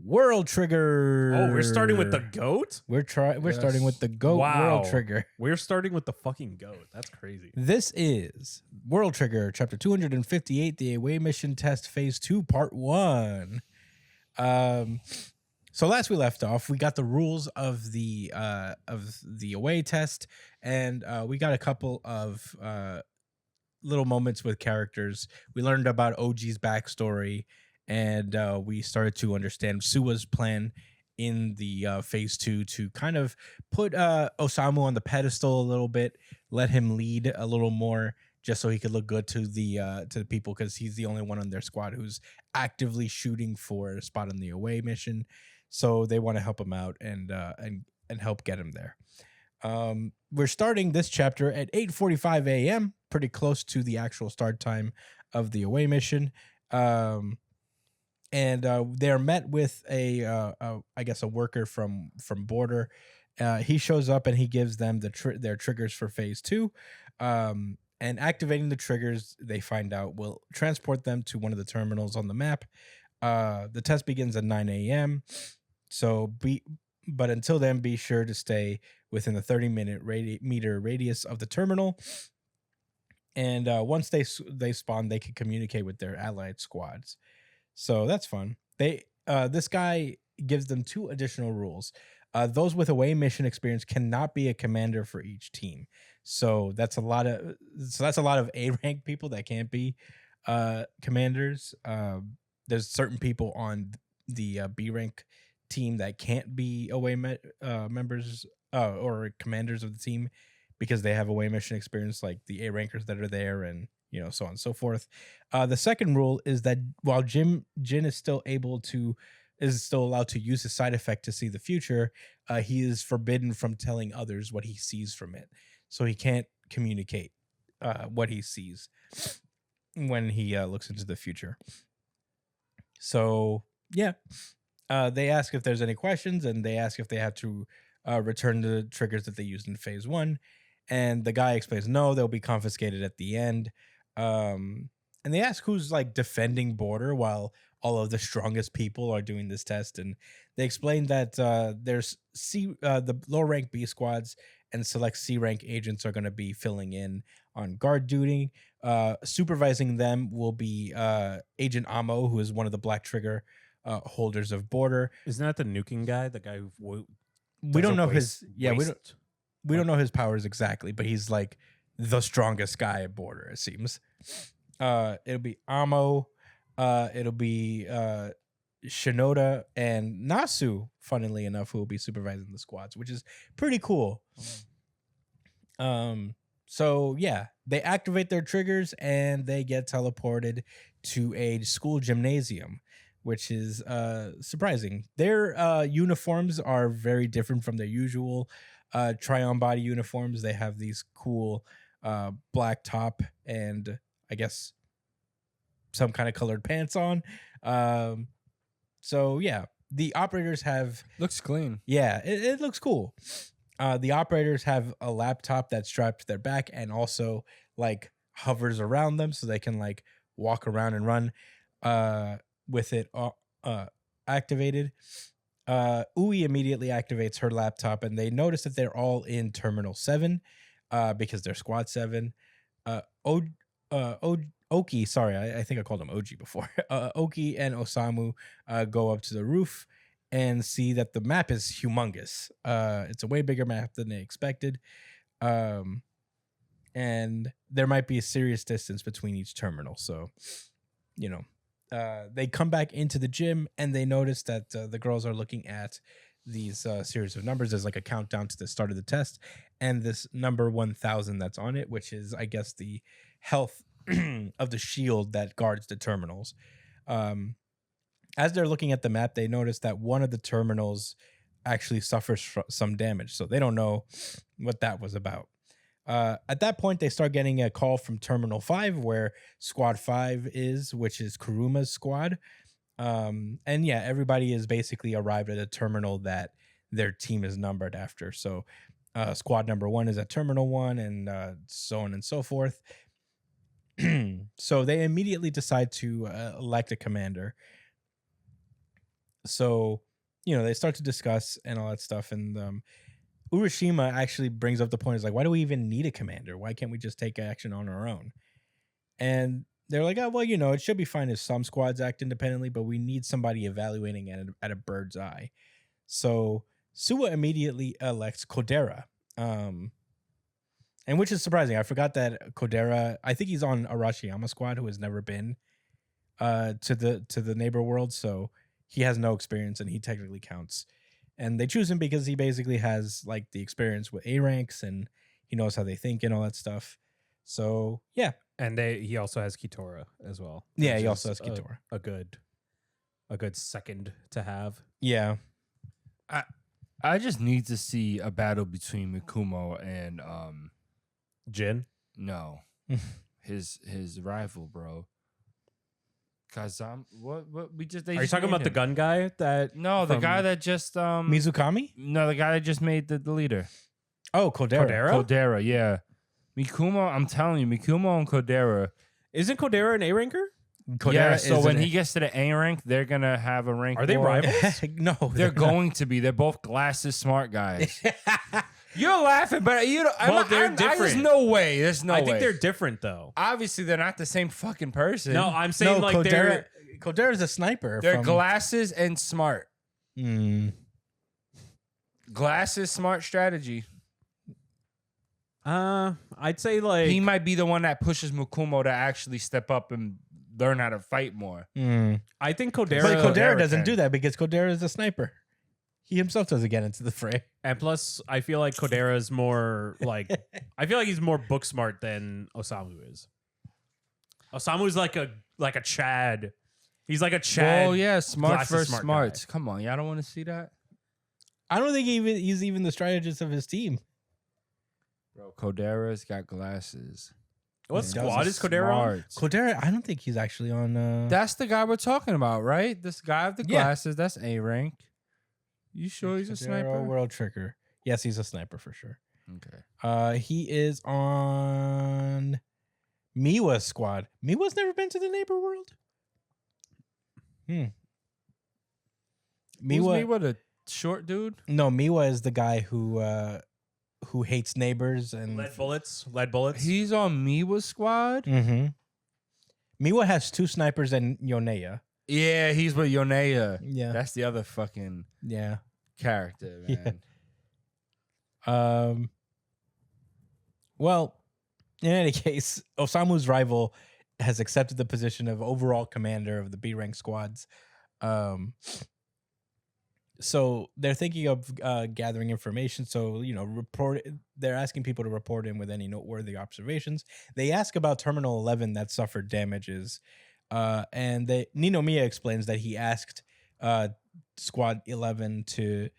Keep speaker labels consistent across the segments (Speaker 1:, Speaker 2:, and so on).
Speaker 1: World Trigger.
Speaker 2: Oh, we're starting with the GOAT?
Speaker 1: We're starting with the GOAT World Trigger.
Speaker 2: We're starting with the fucking GOAT. That's crazy.
Speaker 1: This is World Trigger, Chapter 258, the Away Mission Test Phase 2, Part 1. So last we left off, we got the rules of the away test, and we got a couple of little moments with characters. We learned about OG's backstory, and we started to understand Suwa's plan in the phase 2 to kind of put Osamu on the pedestal a little bit, let him lead a little more, just so he could look good to the people, because he's the only one on their squad who's actively shooting for a spot on the away mission. So they want to help him out and help get him there. We're starting this chapter at 8:45 a.m., pretty close to the actual start time of the away mission. And they're met with I guess a worker from Border. He shows up and he gives them their triggers for phase 2. And activating the triggers, they find out, will transport them to one of the terminals on the map. The test begins at 9 a.m. But until then, be sure to stay within the 30-minute meter radius of the terminal. And once they spawn, they can communicate with their allied squads. So that's fun. This guy gives them 2 additional rules. Those with away mission experience cannot be a commander for each team. So that's a lot of A rank people that can't be commanders. There's certain people on the B rank team that can't be away members or commanders of the team, because they have away mission experience, like the A rankers that are there, and so on and so forth. The second rule is that while Jin is still allowed to use his side effect to see the future, he is forbidden from telling others what he sees from it. So he can't communicate what he sees when he looks into the future. So yeah, they ask if there's any questions, and they ask if they have to return the triggers that they used in phase 1. And the guy explains no, they'll be confiscated at the end. And they ask who's like defending Border while all of the strongest people are doing this test. And they explain that there's the low rank B squads and select C rank agents are going to be filling in on guard duty. Supervising them will be Agent Amo, who is one of the black trigger holders of Border.
Speaker 2: Isn't that the nuking guy? The guy who
Speaker 1: we don't know his we don't know his powers exactly, but he's like the strongest guy at Border, it seems. It'll be Amo, it'll be Shinoda and Nasu, funnily enough, who will be supervising the squads, which is pretty cool. So yeah, they activate their triggers and they get teleported to a school gymnasium, which is surprising. Their uniforms are very different from their usual Tryon body uniforms. They have these cool black top and I guess some kind of colored pants on. So yeah, the operators have...
Speaker 3: Looks clean.
Speaker 1: Yeah, it looks cool. The operators have a laptop that's strapped to their back and also like hovers around them, so they can like walk around and run with it activated. Ui immediately activates her laptop, and they notice that they're all in Terminal 7 because they're Squad 7. Oki, sorry, I think I called him OG before. Oki and Osamu go up to the roof and see that the map is humongous. It's a way bigger map than they expected. And there might be a serious distance between each terminal. So, they come back into the gym and they notice that the girls are looking at these series of numbers. There's like a countdown to the start of the test, and this number 1000 that's on it, which is, I guess, the health of the shield that guards the terminals. As they're looking at the map, they notice that one of the terminals actually suffers some damage, so they don't know what that was about. At that point, they start getting a call from Terminal 5, where Squad 5 is, which is Kuruma's squad. And yeah, everybody is basically arrived at a terminal that their team is numbered after. So squad number 1 is at Terminal 1, and so on and so forth. So they immediately decide to elect a commander. So, they start to discuss and all that stuff. And Urashima actually brings up the point, is like, why do we even need a commander? Why can't we just take action on our own? And they're like, oh, well, it should be fine if some squads act independently, but we need somebody evaluating at a bird's eye. So Suwa immediately elects Kodera. And which is surprising. I forgot that Kodera, I think he's on Arashiyama squad, who has never been to the neighbor world, so he has no experience and he technically counts. And they choose him because he basically has like the experience with A ranks and he knows how they think and all that stuff. So yeah.
Speaker 2: And he also has Kitora as well.
Speaker 1: Yeah,
Speaker 2: which
Speaker 1: he also
Speaker 2: is
Speaker 1: has Kitora.
Speaker 2: A good second to have.
Speaker 1: Yeah.
Speaker 3: I just need to see a battle between Mikumo and
Speaker 2: Jin.
Speaker 3: no, his rival, bro. Kazam, what we just?
Speaker 2: Are you talking about the gun guy that?
Speaker 3: No, the
Speaker 2: from-
Speaker 3: guy that just
Speaker 1: Mizukami?
Speaker 3: No, the guy that just made the leader.
Speaker 1: Oh, Kodera.
Speaker 3: Kodera, yeah. Mikumo, I'm telling you, Mikumo and Kodera.
Speaker 2: Isn't Kodera an A ranker?
Speaker 1: Kodera
Speaker 3: Yeah, so
Speaker 1: is
Speaker 3: when
Speaker 1: an-
Speaker 3: he gets to the A rank, they're gonna have a rank.
Speaker 2: Are they
Speaker 3: war.
Speaker 2: rivals?
Speaker 1: No,
Speaker 3: They're
Speaker 1: not.
Speaker 3: going to be. They're both glasses smart guys. You're laughing, but you know,
Speaker 2: Well, they're
Speaker 3: there's
Speaker 2: different.
Speaker 3: no way. There's no way.
Speaker 2: I think they're different though.
Speaker 3: obviously they're not the same fucking person.
Speaker 2: No, I'm saying
Speaker 1: No,
Speaker 2: like
Speaker 1: Kodera. Kodera's a sniper.
Speaker 3: they're
Speaker 1: from,
Speaker 3: glasses and smart.
Speaker 1: Mm.
Speaker 3: Glasses, smart strategy.
Speaker 2: I'd say like
Speaker 3: He might be the one that pushes Mukumo to actually step up and learn how to fight more.
Speaker 1: Mm.
Speaker 2: I think Kodera.
Speaker 1: But Kodera
Speaker 3: Kodera
Speaker 1: doesn't
Speaker 3: can.
Speaker 1: do that because Kodera is a sniper. He himself doesn't get into the fray.
Speaker 2: And plus, I feel like Kodera is more like I feel like he's more book smart than Osamu is. Osamu's like a Chad. He's like a Chad.
Speaker 3: Oh yeah, smart
Speaker 2: glasses
Speaker 3: versus
Speaker 2: smart
Speaker 3: smarts. Come on, y'all don't want to see that,
Speaker 1: I don't think he's even the strategist of his team.
Speaker 3: bro. Kodera's got glasses.
Speaker 2: What
Speaker 1: He
Speaker 2: squad
Speaker 1: does
Speaker 2: is Kodera on?
Speaker 3: Smart.
Speaker 1: Kodera, I don't think he's actually on.
Speaker 3: That's the guy we're talking about, right? This guy with the
Speaker 1: Yeah.
Speaker 3: glasses. That's A rank. You sure he's a
Speaker 1: Kodera
Speaker 3: sniper?
Speaker 1: World Trigger. Yes, he's a sniper for sure.
Speaker 3: Okay.
Speaker 1: He is on Miwa's squad. Miwa's never been to the neighbor world.
Speaker 3: Who's
Speaker 1: Miwa,
Speaker 3: Miwa, the short dude?
Speaker 1: no, Miwa is the guy who hates neighbors and.
Speaker 2: Lead bullets.
Speaker 3: He's on Miwa's squad.
Speaker 1: Mm-hmm. Miwa has 2 snipers and Yonea.
Speaker 3: Yeah, he's with Yonea.
Speaker 1: Yeah,
Speaker 3: That's the other fucking
Speaker 1: yeah.
Speaker 3: character, man.
Speaker 1: Yeah. Well, in any case, Osamu's rival has accepted the position of overall commander of the B rank squads. So they're thinking of gathering information. So, they're asking people to report in with any noteworthy observations. They ask about Terminal 11 that suffered damages. And Ninomiya explains that he asked Squad 11 to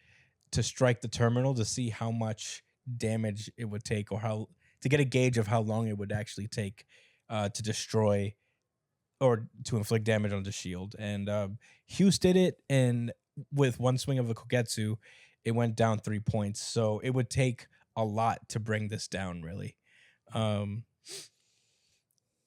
Speaker 1: strike the terminal to see how much damage it would take, or how to get a gauge of how long it would actually take to destroy or to inflict damage on the shield. And Hughes did it, and with one swing of the Kogetsu, it went down 3 points. So it would take a lot to bring this down, really.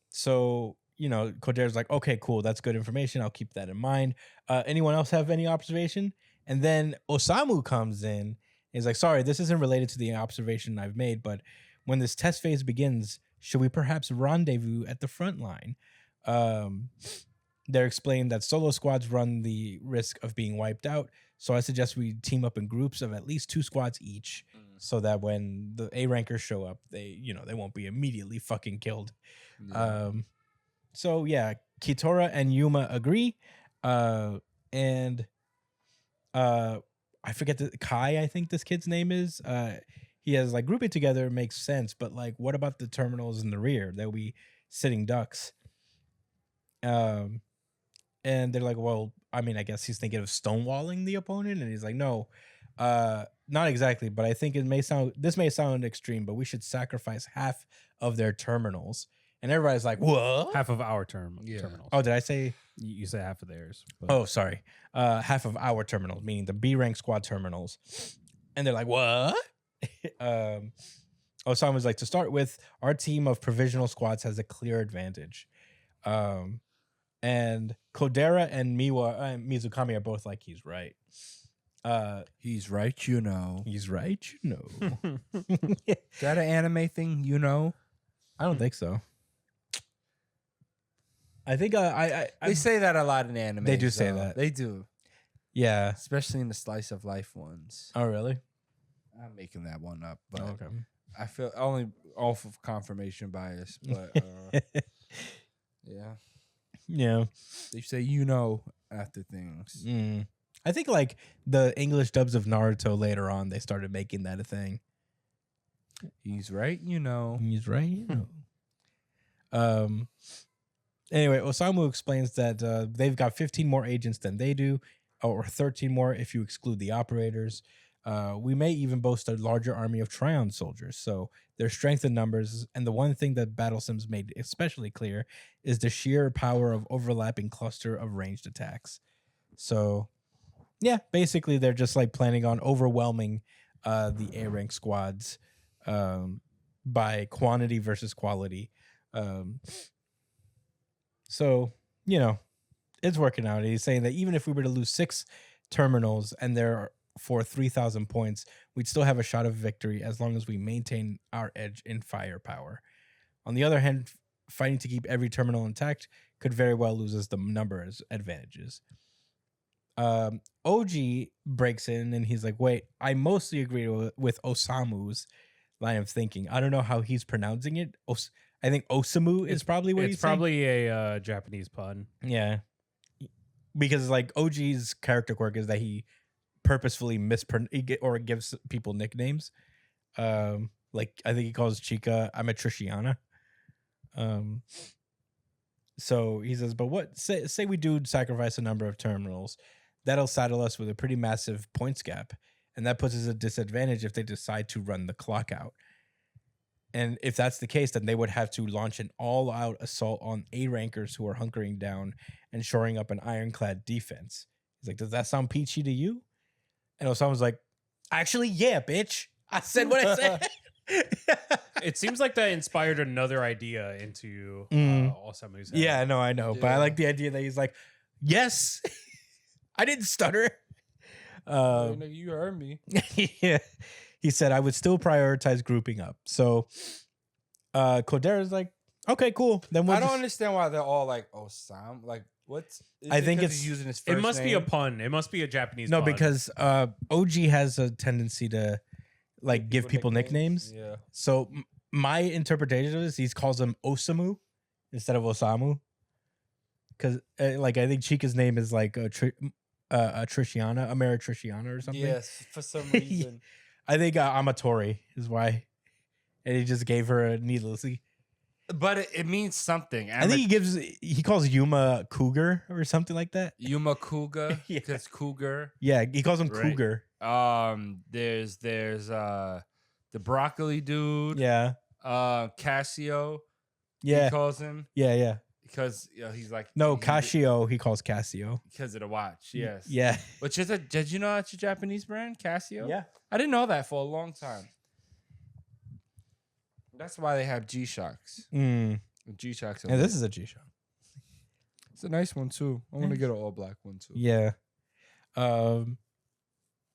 Speaker 1: So Kodera's like, okay, cool, that's good information. I'll keep that in mind. Anyone else have any observation? And then Osamu comes in and is like, sorry, this isn't related to the observation I've made, but when this test phase begins, should we perhaps rendezvous at the front line? They're explaining that solo squads run the risk of being wiped out, so I suggest we team up in groups of at least 2 squads each, so that when the A rankers show up, they won't be immediately fucking killed. So yeah, Kitora and Yuma agree, and I forget Kai, I think this kid's name is. He has like grouping together makes sense, but like, what about the terminals in the rear? They'll be sitting ducks. And they're like, well, I mean, I guess he's thinking of stonewalling the opponent, and he's like, no, not exactly, but I think this may sound extreme, but we should sacrifice half of their terminals. And everybody's like, what?
Speaker 2: Half of our terminals.
Speaker 1: Oh, did I say?
Speaker 2: You say half of theirs. But.
Speaker 1: Oh, sorry. Half of our terminals, meaning the B rank squad terminals. And they're like, what? Osama's like, to start with, our team of provisional squads has a clear advantage. And Kodera and Mizukami are both like, he's right.
Speaker 3: He's right, you know.
Speaker 1: He's right, you know.
Speaker 3: Is that an anime thing, you know?
Speaker 1: I don't think so. I think
Speaker 3: They say that a lot in anime.
Speaker 1: They do say that.
Speaker 3: They do.
Speaker 1: yeah.
Speaker 3: Especially in the slice of life ones.
Speaker 1: Oh, really?
Speaker 3: I'm making that one up, but
Speaker 1: Okay.
Speaker 3: I feel only off of confirmation bias. But yeah,
Speaker 1: Yeah.
Speaker 3: they say you know after things.
Speaker 1: Mm. I think like the English dubs of Naruto later on, they started making that a thing.
Speaker 3: He's right, you know.
Speaker 1: He's right, you know. Anyway, Osamu explains that they've got 15 more agents than they do, or 13 more if you exclude the operators. We may even boast a larger army of Tryon soldiers, so their strength in numbers. And the one thing that Battle Sims made especially clear is the sheer power of overlapping cluster of ranged attacks. So, yeah, basically they're just like planning on overwhelming the A rank squads by quantity versus quality. So, you know, it's working out. He's saying that even if we were to lose 6 terminals and they're for 3,000 points, we'd still have a shot of victory as long as we maintain our edge in firepower. On the other hand, fighting to keep every terminal intact could very well lose us the numbers advantages. OG breaks in and he's like, wait, I mostly agree with Osamu's line of thinking. I don't know how he's pronouncing it. I think Osamu is probably what he's
Speaker 2: It's probably a Japanese pun.
Speaker 1: saying. Yeah. Because like OG's character quirk is that he purposefully or gives people nicknames. Like I think he calls Chica Amatriciana. So he says, but what say we do sacrifice a number of terminals, that'll saddle us with a pretty massive points gap, and that puts us at a disadvantage if they decide to run the clock out. And if that's the case, then they would have to launch an all-out assault on A rankers who are hunkering down and shoring up an ironclad defense. He's like, does that sound peachy to you? And Osamu's like, actually, yeah, bitch. I said what I said.
Speaker 2: It seems like that inspired another idea into Osamu's head.
Speaker 1: Yeah, no, I know. But I like the idea that he's like, yes, I didn't stutter.
Speaker 3: You heard me.
Speaker 1: Yeah. He said, I would still prioritize grouping up. So Kodera's like, okay, cool. Then
Speaker 3: I don't understand why they're all like Osam. Like, what's?
Speaker 1: I think
Speaker 3: he's
Speaker 1: it's
Speaker 3: using his first
Speaker 2: It must be a
Speaker 3: name?
Speaker 2: pun. It must be a Japanese
Speaker 1: No,
Speaker 2: pun.
Speaker 1: because OG has a tendency to like give people nicknames.
Speaker 3: Yeah.
Speaker 1: So my interpretation of this, he calls him Osamu instead of Osamu. Because like I think Chica's name is like Triciana, Ameritriciana or something.
Speaker 3: Yes, for some reason.
Speaker 1: I think Amatori is why. And he just gave her a needlessly.
Speaker 3: But it means something.
Speaker 1: I think he calls Yuma Cougar or something like that.
Speaker 3: Yuma Cougar.
Speaker 1: Yeah.
Speaker 3: Because Cougar.
Speaker 1: Yeah, he calls him
Speaker 3: Right.
Speaker 1: Cougar.
Speaker 3: There's the broccoli dude.
Speaker 1: Yeah.
Speaker 3: Casio.
Speaker 1: Yeah.
Speaker 3: He calls him
Speaker 1: Yeah.
Speaker 3: because he's like
Speaker 1: No, Casio, he calls Casio.
Speaker 3: because of the watch. Yes.
Speaker 1: Yeah.
Speaker 3: Which is did you know that's a Japanese brand, Casio?
Speaker 1: Yeah.
Speaker 3: I didn't know that for a long time. That's why they have G-Shocks. G-Shocks.
Speaker 1: Yeah, this is a G-Shock.
Speaker 3: It's a nice one too. I want to get an all black one too.
Speaker 1: Yeah. But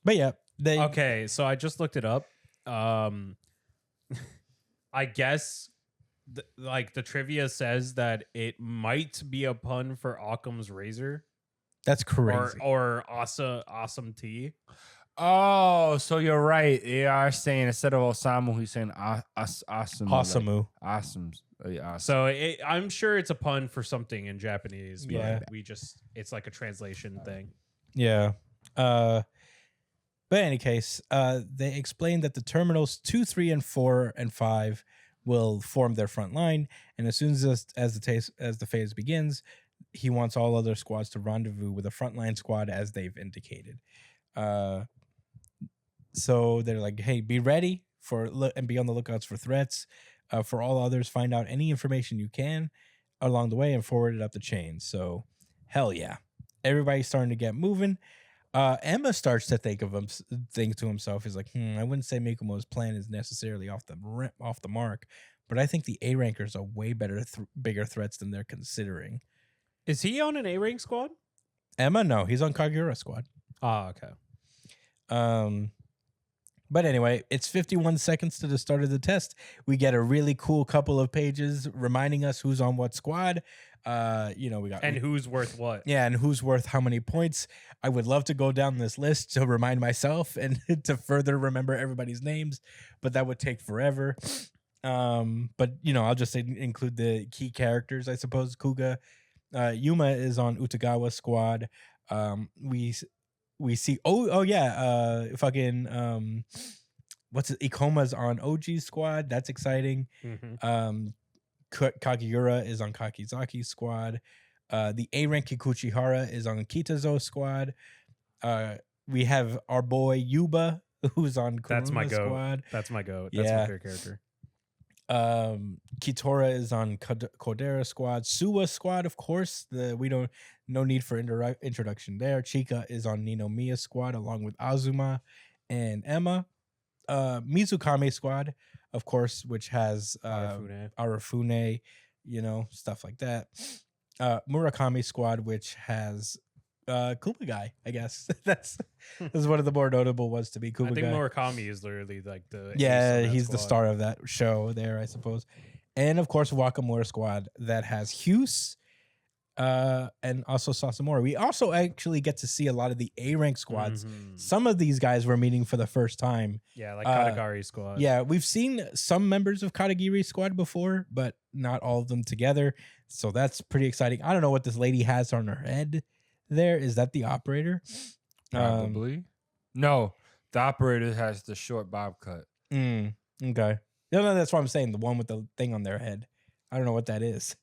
Speaker 1: yeah, they
Speaker 2: Okay, so I just looked it up. I guess like the trivia says that it might be a pun for Occam's razor
Speaker 1: that's crazy.
Speaker 2: or awesome tea.
Speaker 3: Oh, so you're right. They are saying instead of Osamu, he's saying awesome.
Speaker 1: Osamu.
Speaker 3: Awesome.
Speaker 2: So I'm sure it's a pun for something in Japanese. But
Speaker 1: Yeah.
Speaker 2: it's like a translation thing.
Speaker 1: Yeah. But in any case, they explained that the terminals 2, 3, and 4, and 5 will form their front line, and as soon as the phase begins, he wants all other squads to rendezvous with a frontline squad as they've indicated. So they're like, "Hey, be ready and be on the lookouts for threats. For all others, find out any information you can along the way and forward it up the chain." So, hell yeah, everybody's starting to get moving. Emma starts to think to himself. He's like, I wouldn't say Mikumo's plan is necessarily off the mark, but I think the A rankers are way bigger threats than they're considering.
Speaker 2: Is he on an A-rank squad?
Speaker 1: Emma, no, he's on Kaguya squad.
Speaker 2: Oh, okay.
Speaker 1: But anyway, it's 51 seconds to the start of the test. We get a really cool couple of pages reminding us who's on what squad. We got
Speaker 2: And who's worth what?
Speaker 1: yeah, and who's worth how many points. I would love to go down this list to remind myself and to further remember everybody's names, but that would take forever. But I'll just include the key characters, I suppose. Kuga, Yuma is on Utagawa squad. We see what's it? Ikoma's on OG squad. That's exciting.
Speaker 2: Mm-hmm.
Speaker 1: Kagiura is on Kakizaki squad. The A-rank Kikuchihara is on Kitazo squad. We have our boy Yuba, who's on Kuruma
Speaker 2: That's my goat.
Speaker 1: squad.
Speaker 2: That's my goat. That's
Speaker 1: Yeah.
Speaker 2: my favorite character.
Speaker 1: Kitora is on Kodera squad. Suwa squad, of course. No need for introduction there. Chika is on Ninomiya squad along with Azuma and Emma. Mizukame squad, of course, which has Arafune, stuff like that. Murakami squad, which has Kumagai, I guess. That's one of the more notable ones to be Kumagai.
Speaker 2: I think Murakami is literally like the
Speaker 1: he's the star of that show there, I suppose. And of course, Wakamura squad that has Hughes and also Sasamura. We also actually get to see a lot of the A-rank squads.
Speaker 2: Mhm.
Speaker 1: Some of these guys we're meeting for the first time.
Speaker 2: Yeah, like Katagari squad.
Speaker 1: Yeah, we've seen some members of Katagiri squad before, but not all of them together. So that's pretty exciting. I don't know what this lady has on her head there. Is that the operator?
Speaker 3: Probably. No, the operator has the short bob cut.
Speaker 1: Okay. No, that's what I'm saying. The one with the thing on their head. I don't know what that is.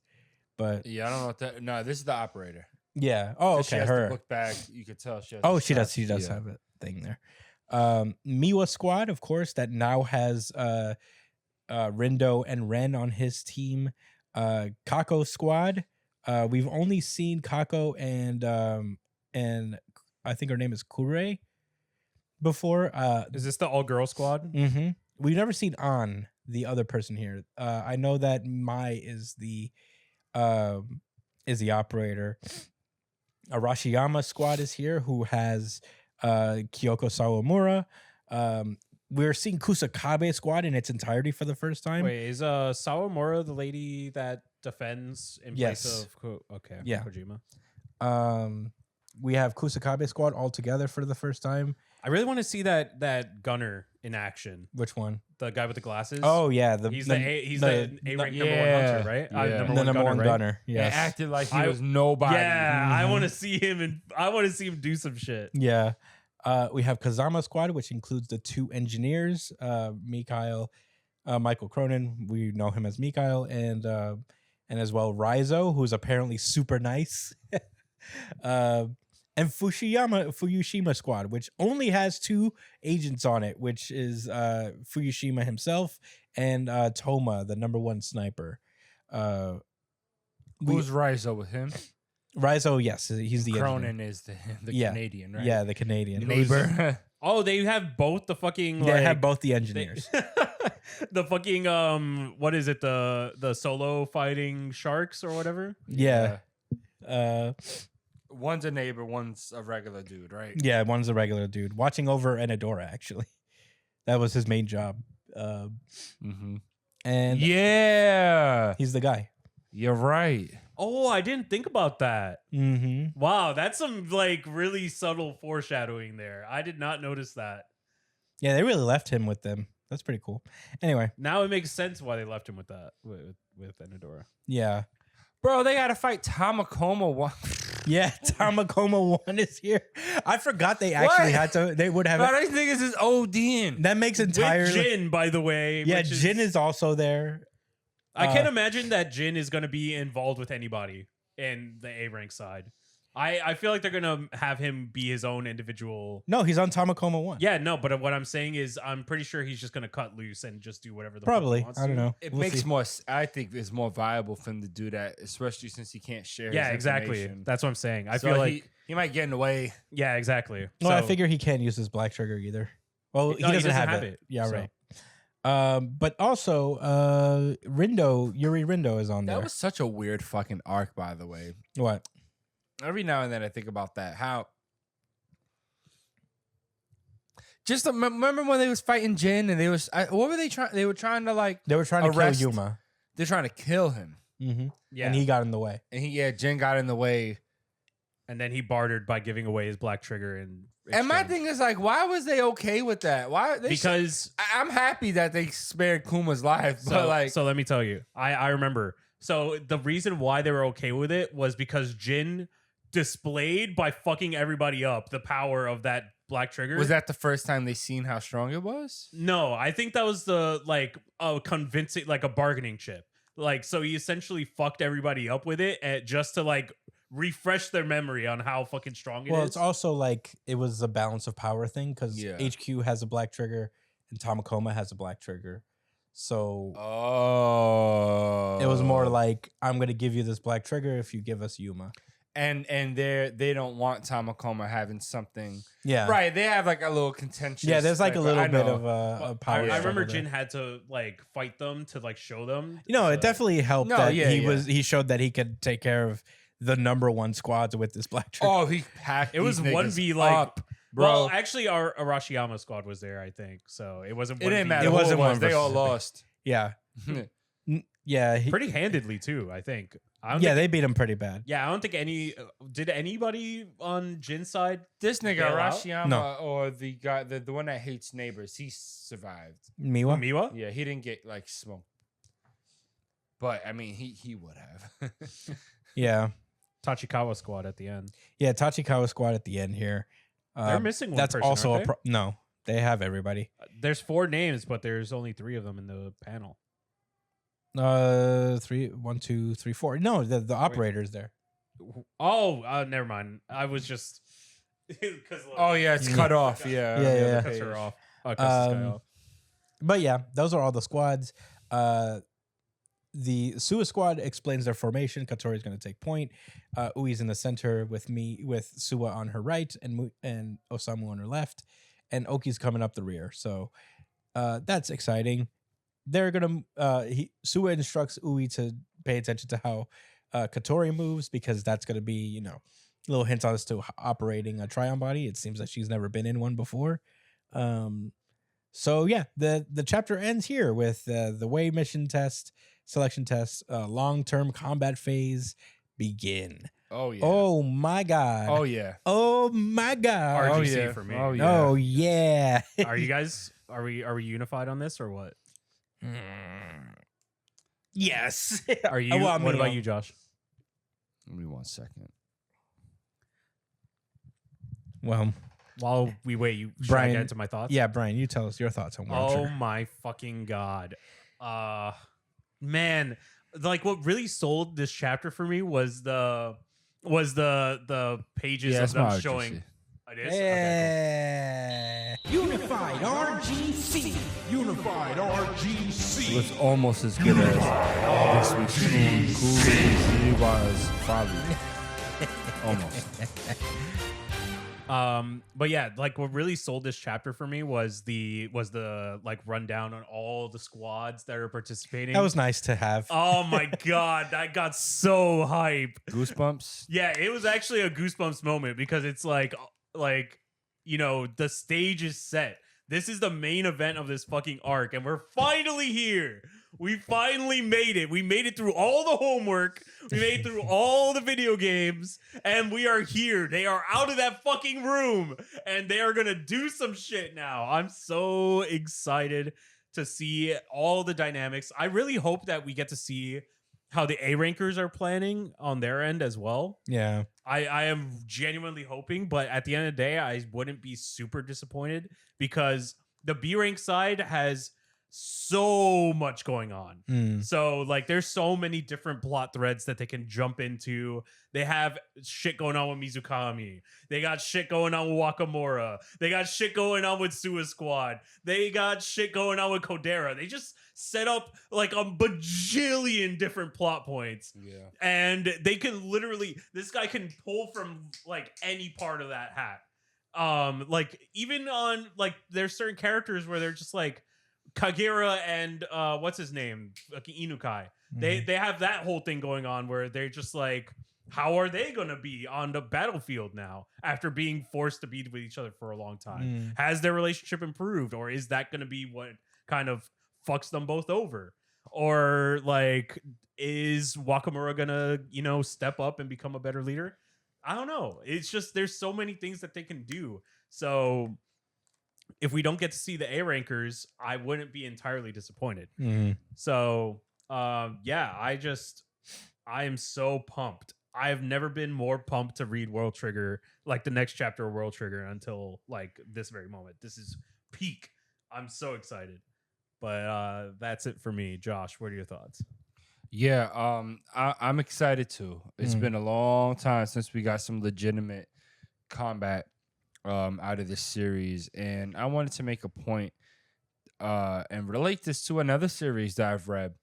Speaker 1: But
Speaker 3: Yeah, I don't know what that. No, this is the operator.
Speaker 1: yeah. Oh,
Speaker 3: She
Speaker 1: okay.
Speaker 3: has
Speaker 1: Her.
Speaker 3: the book bag. You could tell she has.
Speaker 1: Oh,
Speaker 3: the
Speaker 1: she does.
Speaker 3: strap.
Speaker 1: She does
Speaker 3: Yeah.
Speaker 1: have a thing there. Miwa squad, of course, that now has Rindo and Ren on his team. Kako squad. We've only seen Kako and I think her name is Kure before.
Speaker 2: Is this the all-girl squad?
Speaker 1: We've never seen An, the other person here. I know that Mai is the operator. Arashiyama squad is here, who has Kyoko Sawamura. We're seeing Kusakabe squad in its entirety for the first time.
Speaker 2: Wait, is Sawamura the lady that defends in
Speaker 1: Yes.
Speaker 2: place of okay,
Speaker 1: Yeah.
Speaker 2: Kojima?
Speaker 1: We have Kusakabe squad all together for the first time.
Speaker 2: I really want to see that gunner in action.
Speaker 1: Which one?
Speaker 2: The guy with the glasses.
Speaker 1: Oh yeah,
Speaker 2: he's the A-rank number one
Speaker 3: yeah,
Speaker 2: hunter, right?
Speaker 3: yeah.
Speaker 1: the number one
Speaker 2: right?
Speaker 1: gunner.
Speaker 3: It
Speaker 1: Yes.
Speaker 3: acted like he
Speaker 2: I-
Speaker 3: was nobody.
Speaker 2: Yeah, I
Speaker 1: Mhm.
Speaker 2: want to see him and I want to see him do some shit.
Speaker 1: Yeah. We have Kazama squad, which includes the two engineers, Michael Cronin. We know him as Mikhail, and as well Raizo, who's apparently super nice. And Fuyushima squad, which only has two agents on it, which is Fuyushima himself and Toma, the number one sniper.
Speaker 3: Who's Raizo with him?
Speaker 1: Raizo, yes, he's the
Speaker 3: Cronin is the
Speaker 1: Yeah.
Speaker 3: Canadian, right?
Speaker 1: Yeah, the Canadian
Speaker 3: Neighbor.
Speaker 2: Oh, they have both the fucking
Speaker 1: They
Speaker 2: like,
Speaker 1: have both the
Speaker 2: they-
Speaker 1: engineers.
Speaker 2: the fucking what is it, the solo fighting sharks or whatever?
Speaker 1: Yeah.
Speaker 3: One's a neighbor, one's a regular dude, right?
Speaker 1: Yeah, one's a regular dude watching over Enadora. Actually, that was his main job,
Speaker 3: Mm-hmm.
Speaker 1: and
Speaker 3: Yeah.
Speaker 1: he's the guy.
Speaker 3: You're right.
Speaker 2: Oh, I didn't think about that.
Speaker 1: Mm-hmm.
Speaker 2: Wow, that's some like really subtle foreshadowing there. I did not notice that.
Speaker 1: Yeah, they really left him with them. That's pretty cool. Anyway,
Speaker 2: Now it makes sense why they left him with that with Enadora.
Speaker 1: yeah,
Speaker 3: Bro, they got to fight Tamakoma.
Speaker 1: yeah. Tamakoma 1 is here. I forgot they actually
Speaker 3: What?
Speaker 1: had to. They would have.
Speaker 3: Bro, these niggas is ODing.
Speaker 1: That makes
Speaker 2: With
Speaker 1: entirely.
Speaker 2: Jin, by the way.
Speaker 1: Yeah,
Speaker 2: which
Speaker 1: Jin is also there.
Speaker 2: I can't imagine that Jin is going to be involved with anybody in the A rank side. I feel like they're going to have him be his own individual.
Speaker 1: No, he's on Tamakoma 1.
Speaker 2: Yeah, no, but what I'm saying is I'm pretty sure he's just going to cut loose and just do whatever the fuck
Speaker 1: Probably.
Speaker 2: he wants
Speaker 1: I don't
Speaker 2: to.
Speaker 1: know.
Speaker 3: It
Speaker 1: We'll
Speaker 3: makes
Speaker 1: see.
Speaker 3: more. I think it's more viable for him to do that, especially since he can't share.
Speaker 2: Yeah,
Speaker 3: his
Speaker 2: exactly.
Speaker 3: information.
Speaker 2: That's what I'm saying. I
Speaker 3: So
Speaker 2: feel like
Speaker 3: he might get in the way.
Speaker 2: yeah, exactly.
Speaker 1: Well, I
Speaker 2: So-
Speaker 1: figure he can't use his black trigger either. Well,
Speaker 2: No,
Speaker 1: he doesn't have it. Yeah,
Speaker 2: so.
Speaker 1: right. But also, Yuri Rindo is on there.
Speaker 3: That was such a weird fucking arc, by the way.
Speaker 1: What?
Speaker 3: Every now and then I think about that. How just remember when they was fighting Jin and what were they trying? They were trying to like
Speaker 1: They were trying to
Speaker 3: arrest-
Speaker 1: kill Yuma.
Speaker 3: they're trying to kill him,
Speaker 1: Mm-hmm.
Speaker 2: Yeah,
Speaker 1: And he got in the way.
Speaker 3: and Jin got in the way.
Speaker 2: and then he bartered by giving away his black trigger and.
Speaker 3: And my thing is like, why was they okay with that? Why?
Speaker 2: Because
Speaker 3: I'm happy that they spared Kuma's life, but like,
Speaker 2: so let me tell you, I remember. So the reason why they were okay with it was because Jin displayed by fucking everybody up the power of that black trigger.
Speaker 3: was that the first time they seen how strong it was?
Speaker 2: No, I think that was the like a convincing, like a bargaining chip. Like, so he essentially fucked everybody up with it just to like refresh their memory on how fucking strong it is.
Speaker 1: Well, it's also like it was a balance of power thing because
Speaker 3: Yeah.
Speaker 1: HQ has a black trigger and Tamakoma has a black trigger. So
Speaker 3: Oh,
Speaker 1: it was more like, I'm going to give you this black trigger if you give us Yuma.
Speaker 3: and they don't want Tamakoma having something.
Speaker 1: Yeah.
Speaker 3: Right, they have like a little contentious.
Speaker 1: Yeah, there's like a
Speaker 3: but
Speaker 1: little
Speaker 3: I
Speaker 1: bit
Speaker 3: know.
Speaker 1: of a
Speaker 2: I,
Speaker 1: power.
Speaker 2: I remember
Speaker 1: struggle there.
Speaker 2: Jin had to like fight them to like show them.
Speaker 1: You know, it
Speaker 2: So-
Speaker 1: definitely helped
Speaker 3: No,
Speaker 1: that
Speaker 3: yeah, yeah.
Speaker 1: he showed that he could take care of the number one squads with this black trigger.
Speaker 3: Oh, he packed.
Speaker 2: It was
Speaker 3: these niggas
Speaker 2: 1v like
Speaker 3: up, bro.
Speaker 2: Well, actually, our Arashiyama squad was there, I think. So it wasn't.
Speaker 3: it didn't
Speaker 2: 1v.
Speaker 3: matter.
Speaker 1: It
Speaker 3: who
Speaker 1: wasn't
Speaker 3: was.
Speaker 1: one
Speaker 3: They all
Speaker 1: versus-
Speaker 3: lost.
Speaker 1: Yeah. Yeah.
Speaker 2: Pretty handedly too, I think. I don't
Speaker 1: Yeah,
Speaker 2: think,
Speaker 1: they beat him pretty bad.
Speaker 2: yeah, I don't think any. Did anybody on Jin's side?
Speaker 3: This nigga
Speaker 2: Bail out?
Speaker 3: Arashiyama
Speaker 1: No.
Speaker 3: or the guy, the one that hates neighbors, he survived.
Speaker 1: Miwa?
Speaker 2: Miwa?
Speaker 3: Yeah, he didn't get like smoked. But I mean, he would have.
Speaker 1: Yeah.
Speaker 2: Tachikawa squad at the end.
Speaker 1: Yeah, Tachikawa squad at the end here.
Speaker 2: They're missing one
Speaker 1: That's
Speaker 2: person,
Speaker 1: also
Speaker 2: aren't they?
Speaker 1: no. They have everybody.
Speaker 2: There's 4 names, but there's only 3 of them in the panel.
Speaker 1: 3, 1, 2, 3, 4. No, the operator's there.
Speaker 2: Oh, never mind. I was just because
Speaker 3: Oh yeah, it's cut off.
Speaker 1: Yeah,
Speaker 3: Yeah,
Speaker 1: yeah.
Speaker 2: cuts her off. Cuts this guy off.
Speaker 1: But yeah, those are all the squads. The Suwa squad explains their formation. Katori is going to take point. Ui's in the center with Suwa on her right and Osamu on her left, and Oki's coming up the rear. So that's exciting. They're gonna Suwa instructs Ui to pay attention to how Katori moves because that's gonna be little hints as to operating a Trion body. It seems like she's never been in one before. So yeah, the chapter ends here with the Way mission test, selection test, long-term combat phase begin.
Speaker 3: Oh yeah.
Speaker 1: Oh my god.
Speaker 3: Oh yeah.
Speaker 1: Oh my god.
Speaker 2: RGC
Speaker 3: Oh yeah.
Speaker 2: for me.
Speaker 3: Oh yeah.
Speaker 1: Oh yeah.
Speaker 2: Are you guys? Are we unified on this or what?
Speaker 1: Yes.
Speaker 2: Are you?
Speaker 1: Well, I
Speaker 2: what
Speaker 1: mean,
Speaker 2: about you, Josh?
Speaker 3: Give me 1 second.
Speaker 1: Well,
Speaker 2: While we wait, should I
Speaker 1: Brian,
Speaker 2: get into my thoughts?
Speaker 1: yeah, Brian, you tell us your thoughts on World
Speaker 2: Oh
Speaker 1: Trigger.
Speaker 2: my fucking god. Man, like what really sold this chapter for me was the pages of them showing. It is? Okay,
Speaker 1: Yeah. Unified RGC. Unified RGC.
Speaker 3: It was almost as good as this week's Cool was probably almost.
Speaker 2: But yeah, like what really sold this chapter for me was the like rundown on all the squads that are participating.
Speaker 1: That was nice to have.
Speaker 2: Oh my god, that got so hype.
Speaker 3: Goosebumps.
Speaker 2: Yeah, it was actually a goosebumps moment because it's like the stage is set. This is the main event of this fucking arc, and we're finally here. We finally made it. We made it through all the homework. We made it through all the video games, and we are here. They are out of that fucking room, and they are gonna do some shit now. I'm so excited to see all the dynamics. I really hope that we get to see how the A rankers are planning on their end as well.
Speaker 1: Yeah.
Speaker 2: I am genuinely hoping, but at the end of the day, I wouldn't be super disappointed because the B rank side has so much going on.
Speaker 1: Mm.
Speaker 2: So like there's so many different plot threads that they can jump into. They have shit going on with Mizukami. They got shit going on with Wakamura. They got shit going on with Suwa Squad. They got shit going on with Kodera. They just set up like a bajillion different plot points.
Speaker 3: Yeah.
Speaker 2: And they can literally, this guy can pull from like any part of that hat. Like even on like there's certain characters where they're just like Kagera and what's his name, fucking Inukai. They have that whole thing going on where they're just like, how are they gonna be on the battlefield now after being forced to be with each other for a long time? Has their relationship improved, or is that gonna be what kind of fucks them both over? Or like, is Wakamura gonna step up and become a better leader? I don't know. It's just there's so many things that they can do. So if we don't get to see the A rankers, I wouldn't be entirely disappointed. So yeah, I am so pumped. I've never been more pumped to read World Trigger, like the next chapter of World Trigger, until like this very moment. This is peak. I'm so excited. But that's it for me. Josh, what are your thoughts?
Speaker 3: Yeah, I'm excited too. It's been a long time since we got some legitimate combat out of this series, and I wanted to make a point and relate this to another series that I've read.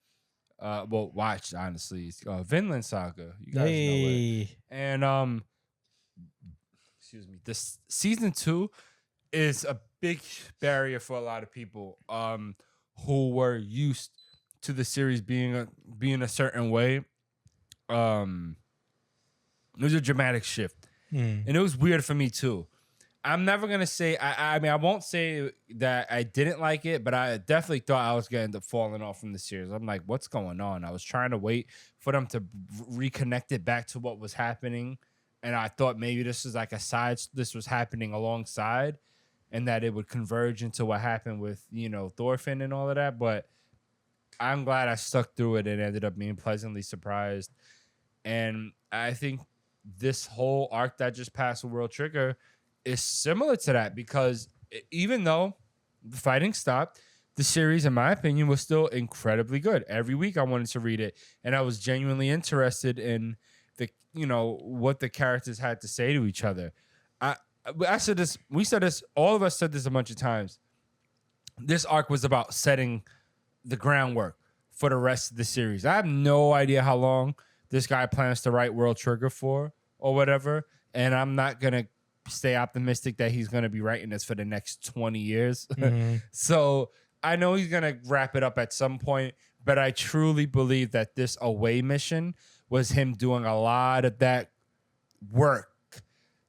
Speaker 3: Watched honestly. It's Vinland Saga. You guys know it. And excuse me. This season 2 is a big barrier for a lot of people who were used to the series being a certain way. It was a dramatic shift, and it was weird for me too. I'm never gonna say I mean I won't say that I didn't like it, but I definitely thought I was gonna end up falling off from the series. I'm like, what's going on? I was trying to wait for them to reconnect it back to what was happening, and I thought maybe this was like this was happening alongside, and that it would converge into what happened with Thorfinn and all of that. But I'm glad I stuck through it and ended up being pleasantly surprised. And I think this whole arc that just passed with World Trigger is similar to that, because even though the fighting stopped, the series, in my opinion, was still incredibly good. Every week I wanted to read it, and I was genuinely interested in what the characters had to say to each other. I said this, we said this, all of us said this a bunch of times. This arc was about setting the groundwork for the rest of the series. I have no idea how long this guy plans to write World Trigger for or whatever, and I'm not going to stay optimistic that he's going to be writing this for the next 20 years. So I know he's going to wrap it up at some point, but I truly believe that this away mission was him doing a lot of that work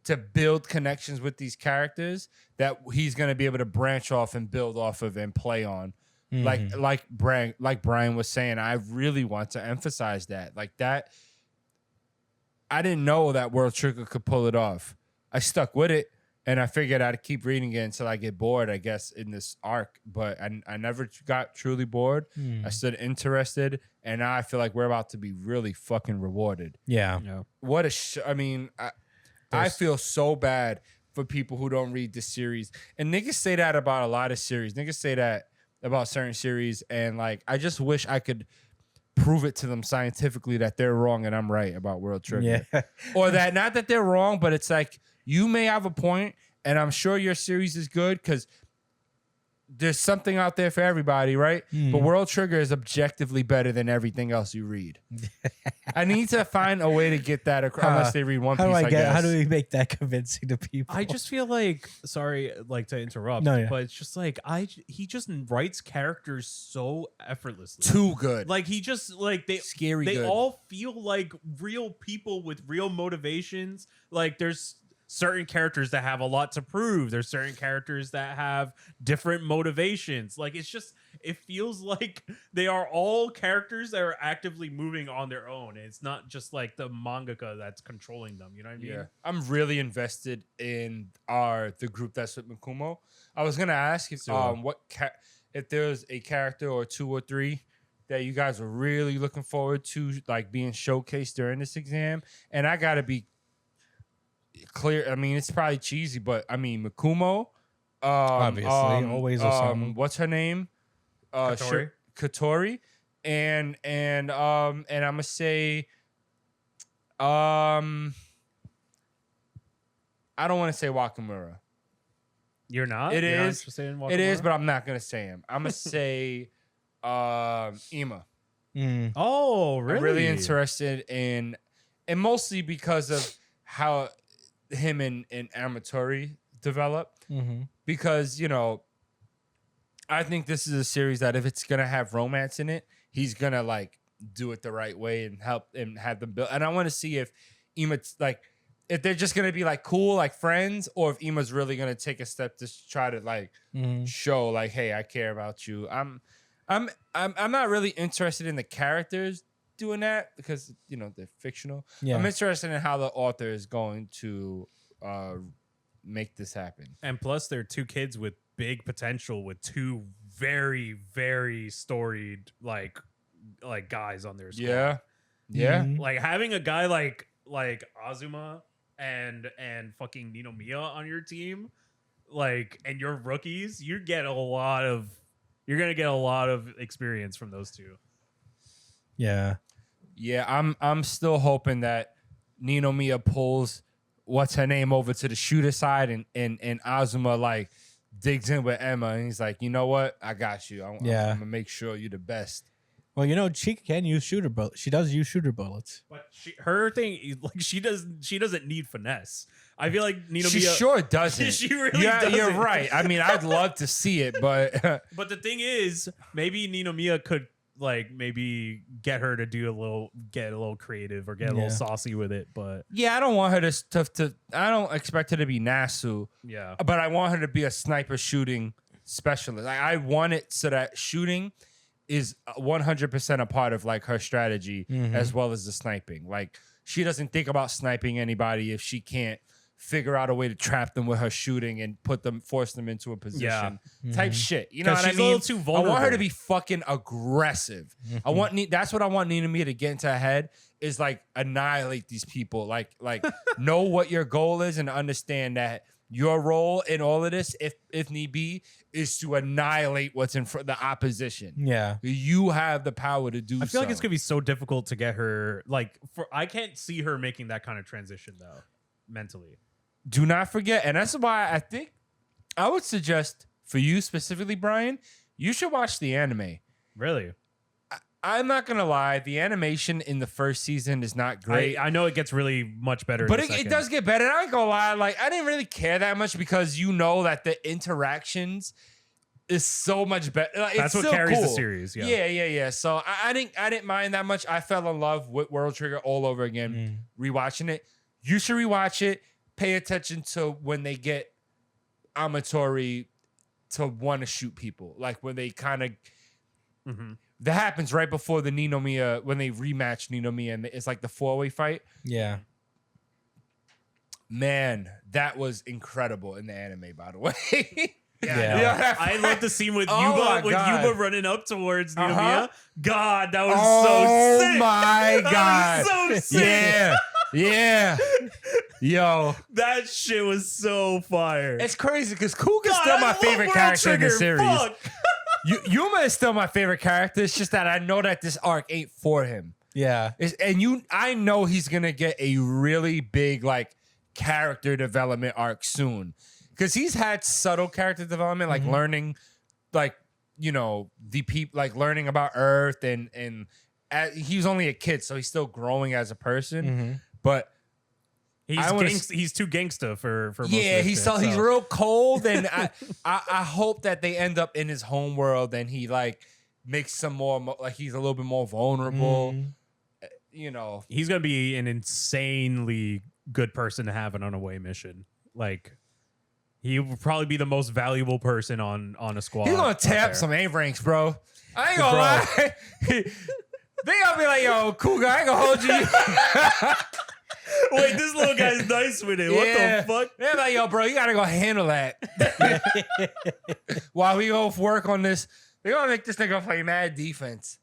Speaker 3: to build connections with these characters that he's going to be able to branch off and build off of and play on. Like Brian was saying, I really want to emphasize that. Like that, I didn't know that World Trigger could pull it off. I stuck with it, and I figured I'd keep reading it until I get bored, I guess, in this arc. But I never got truly bored. I stood interested, and now I feel like we're about to be really fucking rewarded.
Speaker 1: Yeah.
Speaker 3: What a I feel so bad for people who don't read this series. And niggas say that about a lot of series. Niggas say that about certain series, and like I just wish I could prove it to them scientifically that they're wrong and I'm right about World Trigger.
Speaker 1: Yeah.
Speaker 3: Or that, not that they're wrong, but it's like, you may have a point, and I'm sure your series is good because there's something out there for everybody, right? But World Trigger is objectively better than everything else you read. I need to find a way to get that across, unless they read One Piece, I guess.
Speaker 1: How do we make that convincing to people?
Speaker 2: I just feel like, sorry, like to interrupt, but it's just like he just writes characters so effortlessly,
Speaker 3: too good.
Speaker 2: Like he just like they
Speaker 3: good.
Speaker 2: all feel like real people with real motivations. Like there's certain characters that have a lot to prove. There's certain characters that have different motivations. Like it feels like they are all characters that are actively moving on their own. And it's not just like the mangaka that's controlling them. You know what I mean?
Speaker 3: Yeah. I'm really invested in the group that's with Mikumo. I was gonna ask if if there's a character or 2 or 3 that you guys are really looking forward to, like being showcased during this exam. And I gotta be clear. I mean, it's probably cheesy, but I mean Mikumo,
Speaker 1: obviously, always Osamu.
Speaker 3: What's her name? Katori, and I'm gonna say, I don't want to say Wakamura.
Speaker 2: You're not.
Speaker 3: It
Speaker 2: You're
Speaker 3: is.
Speaker 2: not saying
Speaker 3: It is,
Speaker 2: Wakamura?
Speaker 3: but I'm not gonna say him. I'm gonna say Ima.
Speaker 2: Oh, really?
Speaker 3: I'm really interested in, and mostly because of how him and Amatori develop. Because I think this is a series that if it's gonna have romance in it, he's gonna like do it the right way and help and have them build. And I want to see if Emma's like if they're just gonna be like cool like friends, or if Emma's really gonna take a step to try to like show like, hey, I care about you. I'm not really interested in the characters doing that because you know they're fictional.
Speaker 1: Yeah.
Speaker 3: I'm interested in how the author is going to make this happen.
Speaker 2: And plus, they're two kids with big potential, with two very, very storied like guys on their squad.
Speaker 3: Yeah. Yeah.
Speaker 1: Mhm.
Speaker 2: Like having a guy like Azuma and fucking Ninomiya on your team, like, and your rookies, you're gonna get a lot of experience from those two.
Speaker 1: Yeah.
Speaker 3: Yeah, I'm still hoping that Ninomiya pulls what's her name over to the shooter side and Azuma like digs in with Emma and he's like, you know what? I got you. I'm gonna make sure you're the best.
Speaker 1: Well, you know, she can use shooter bullets. She does use shooter bullets.
Speaker 2: But her thing, like, she doesn't need finesse. I feel like Ninomiya.
Speaker 3: She sure doesn't.
Speaker 2: She really
Speaker 3: yeah,
Speaker 2: doesn't.
Speaker 3: You're right. I mean, I'd love to see it, but
Speaker 2: But the thing is, maybe Ninomiya could like maybe get her to get a little creative or get a little saucy with it. But
Speaker 3: yeah, I don't want her to I don't expect her to be Nasu.
Speaker 2: yeah,
Speaker 3: But I want her to be a sniper shooting specialist. I want it so that shooting is 100% a part of like her strategy as well as the sniping. Like she doesn't think about sniping anybody if she can't figure out a way to trap them with her shooting and force them into a position type shit. You know what I
Speaker 2: she's
Speaker 3: mean?
Speaker 2: a little too vulnerable.
Speaker 3: I want her to be fucking aggressive. That's what I want Ninomiya to get into her head is like annihilate these people. Like know what your goal is and understand that your role in all of this, if need be, is to annihilate what's in front the opposition.
Speaker 1: Yeah.
Speaker 3: You have the power to do so.
Speaker 2: I feel like it's gonna be so difficult to get her I can't see her making that kind of transition though, mentally.
Speaker 3: Do not forget, and that's why I think I would suggest for you specifically, Brian, you should watch the anime.
Speaker 2: Really?
Speaker 3: I'm not gonna lie, the animation in the first season is not great.
Speaker 2: I know it gets really much better,
Speaker 3: But
Speaker 2: in the
Speaker 3: it
Speaker 2: second.
Speaker 3: does get better. And I ain't gonna lie, like I didn't really care that much because you know that the interactions is so much better. Like,
Speaker 2: That's
Speaker 3: it's
Speaker 2: what
Speaker 3: still
Speaker 2: carries the
Speaker 3: cool.
Speaker 2: series. Yeah.
Speaker 3: Yeah. So I didn't mind that much. I fell in love with World Trigger all over again, rewatching it. You should rewatch it. Pay attention to when they get Amatori to want to shoot people. Like when they kind of that happens right before the Ninomiya, when they rematch Ninomiya, and it's like the 4-way fight.
Speaker 1: Yeah.
Speaker 3: Man, that was incredible in the anime, by the way.
Speaker 1: Yeah.
Speaker 2: I love the scene with
Speaker 3: Oh my
Speaker 2: Yuba
Speaker 3: God.
Speaker 2: Yuba running up towards Ninomiya.
Speaker 3: Uh-huh.
Speaker 2: God, that was
Speaker 3: Oh
Speaker 2: so sick.
Speaker 3: my God.
Speaker 2: That was so sick.
Speaker 3: Yeah. Yo.
Speaker 2: That shit was so fire.
Speaker 3: It's crazy because Kuga's
Speaker 2: God,
Speaker 3: still
Speaker 2: I
Speaker 3: my
Speaker 2: love
Speaker 3: favorite
Speaker 2: World
Speaker 3: character in the
Speaker 2: Trigger.
Speaker 3: series.
Speaker 2: Fuck.
Speaker 3: Yuma is still my favorite character. It's just that I know that this arc ain't for him.
Speaker 1: Yeah.
Speaker 3: I know he's gonna get a really big like character development arc soon because he's had subtle character development, like learning, like the people, like learning about Earth and he's only a kid, so he's still growing as a person. But
Speaker 2: He's too gangsta for most of this
Speaker 3: he's
Speaker 2: shit,
Speaker 3: he's real cold, and I hope that they end up in his home world and he like makes some more like he's a little bit more vulnerable.
Speaker 2: He's gonna be an insanely good person to have on a away mission. Like he will probably be the most valuable person on a squad.
Speaker 3: He's gonna
Speaker 2: out
Speaker 3: tap
Speaker 2: there.
Speaker 3: some A ranks, bro. I ain't gonna lie. They gonna be like, yo, cool guy, I ain't gonna hold you.
Speaker 2: Wait, this little guy's nice with it. What the fuck?
Speaker 3: They're like, yo, bro, you gotta go handle that. While we go work on this, they're gonna make this nigga play mad defense.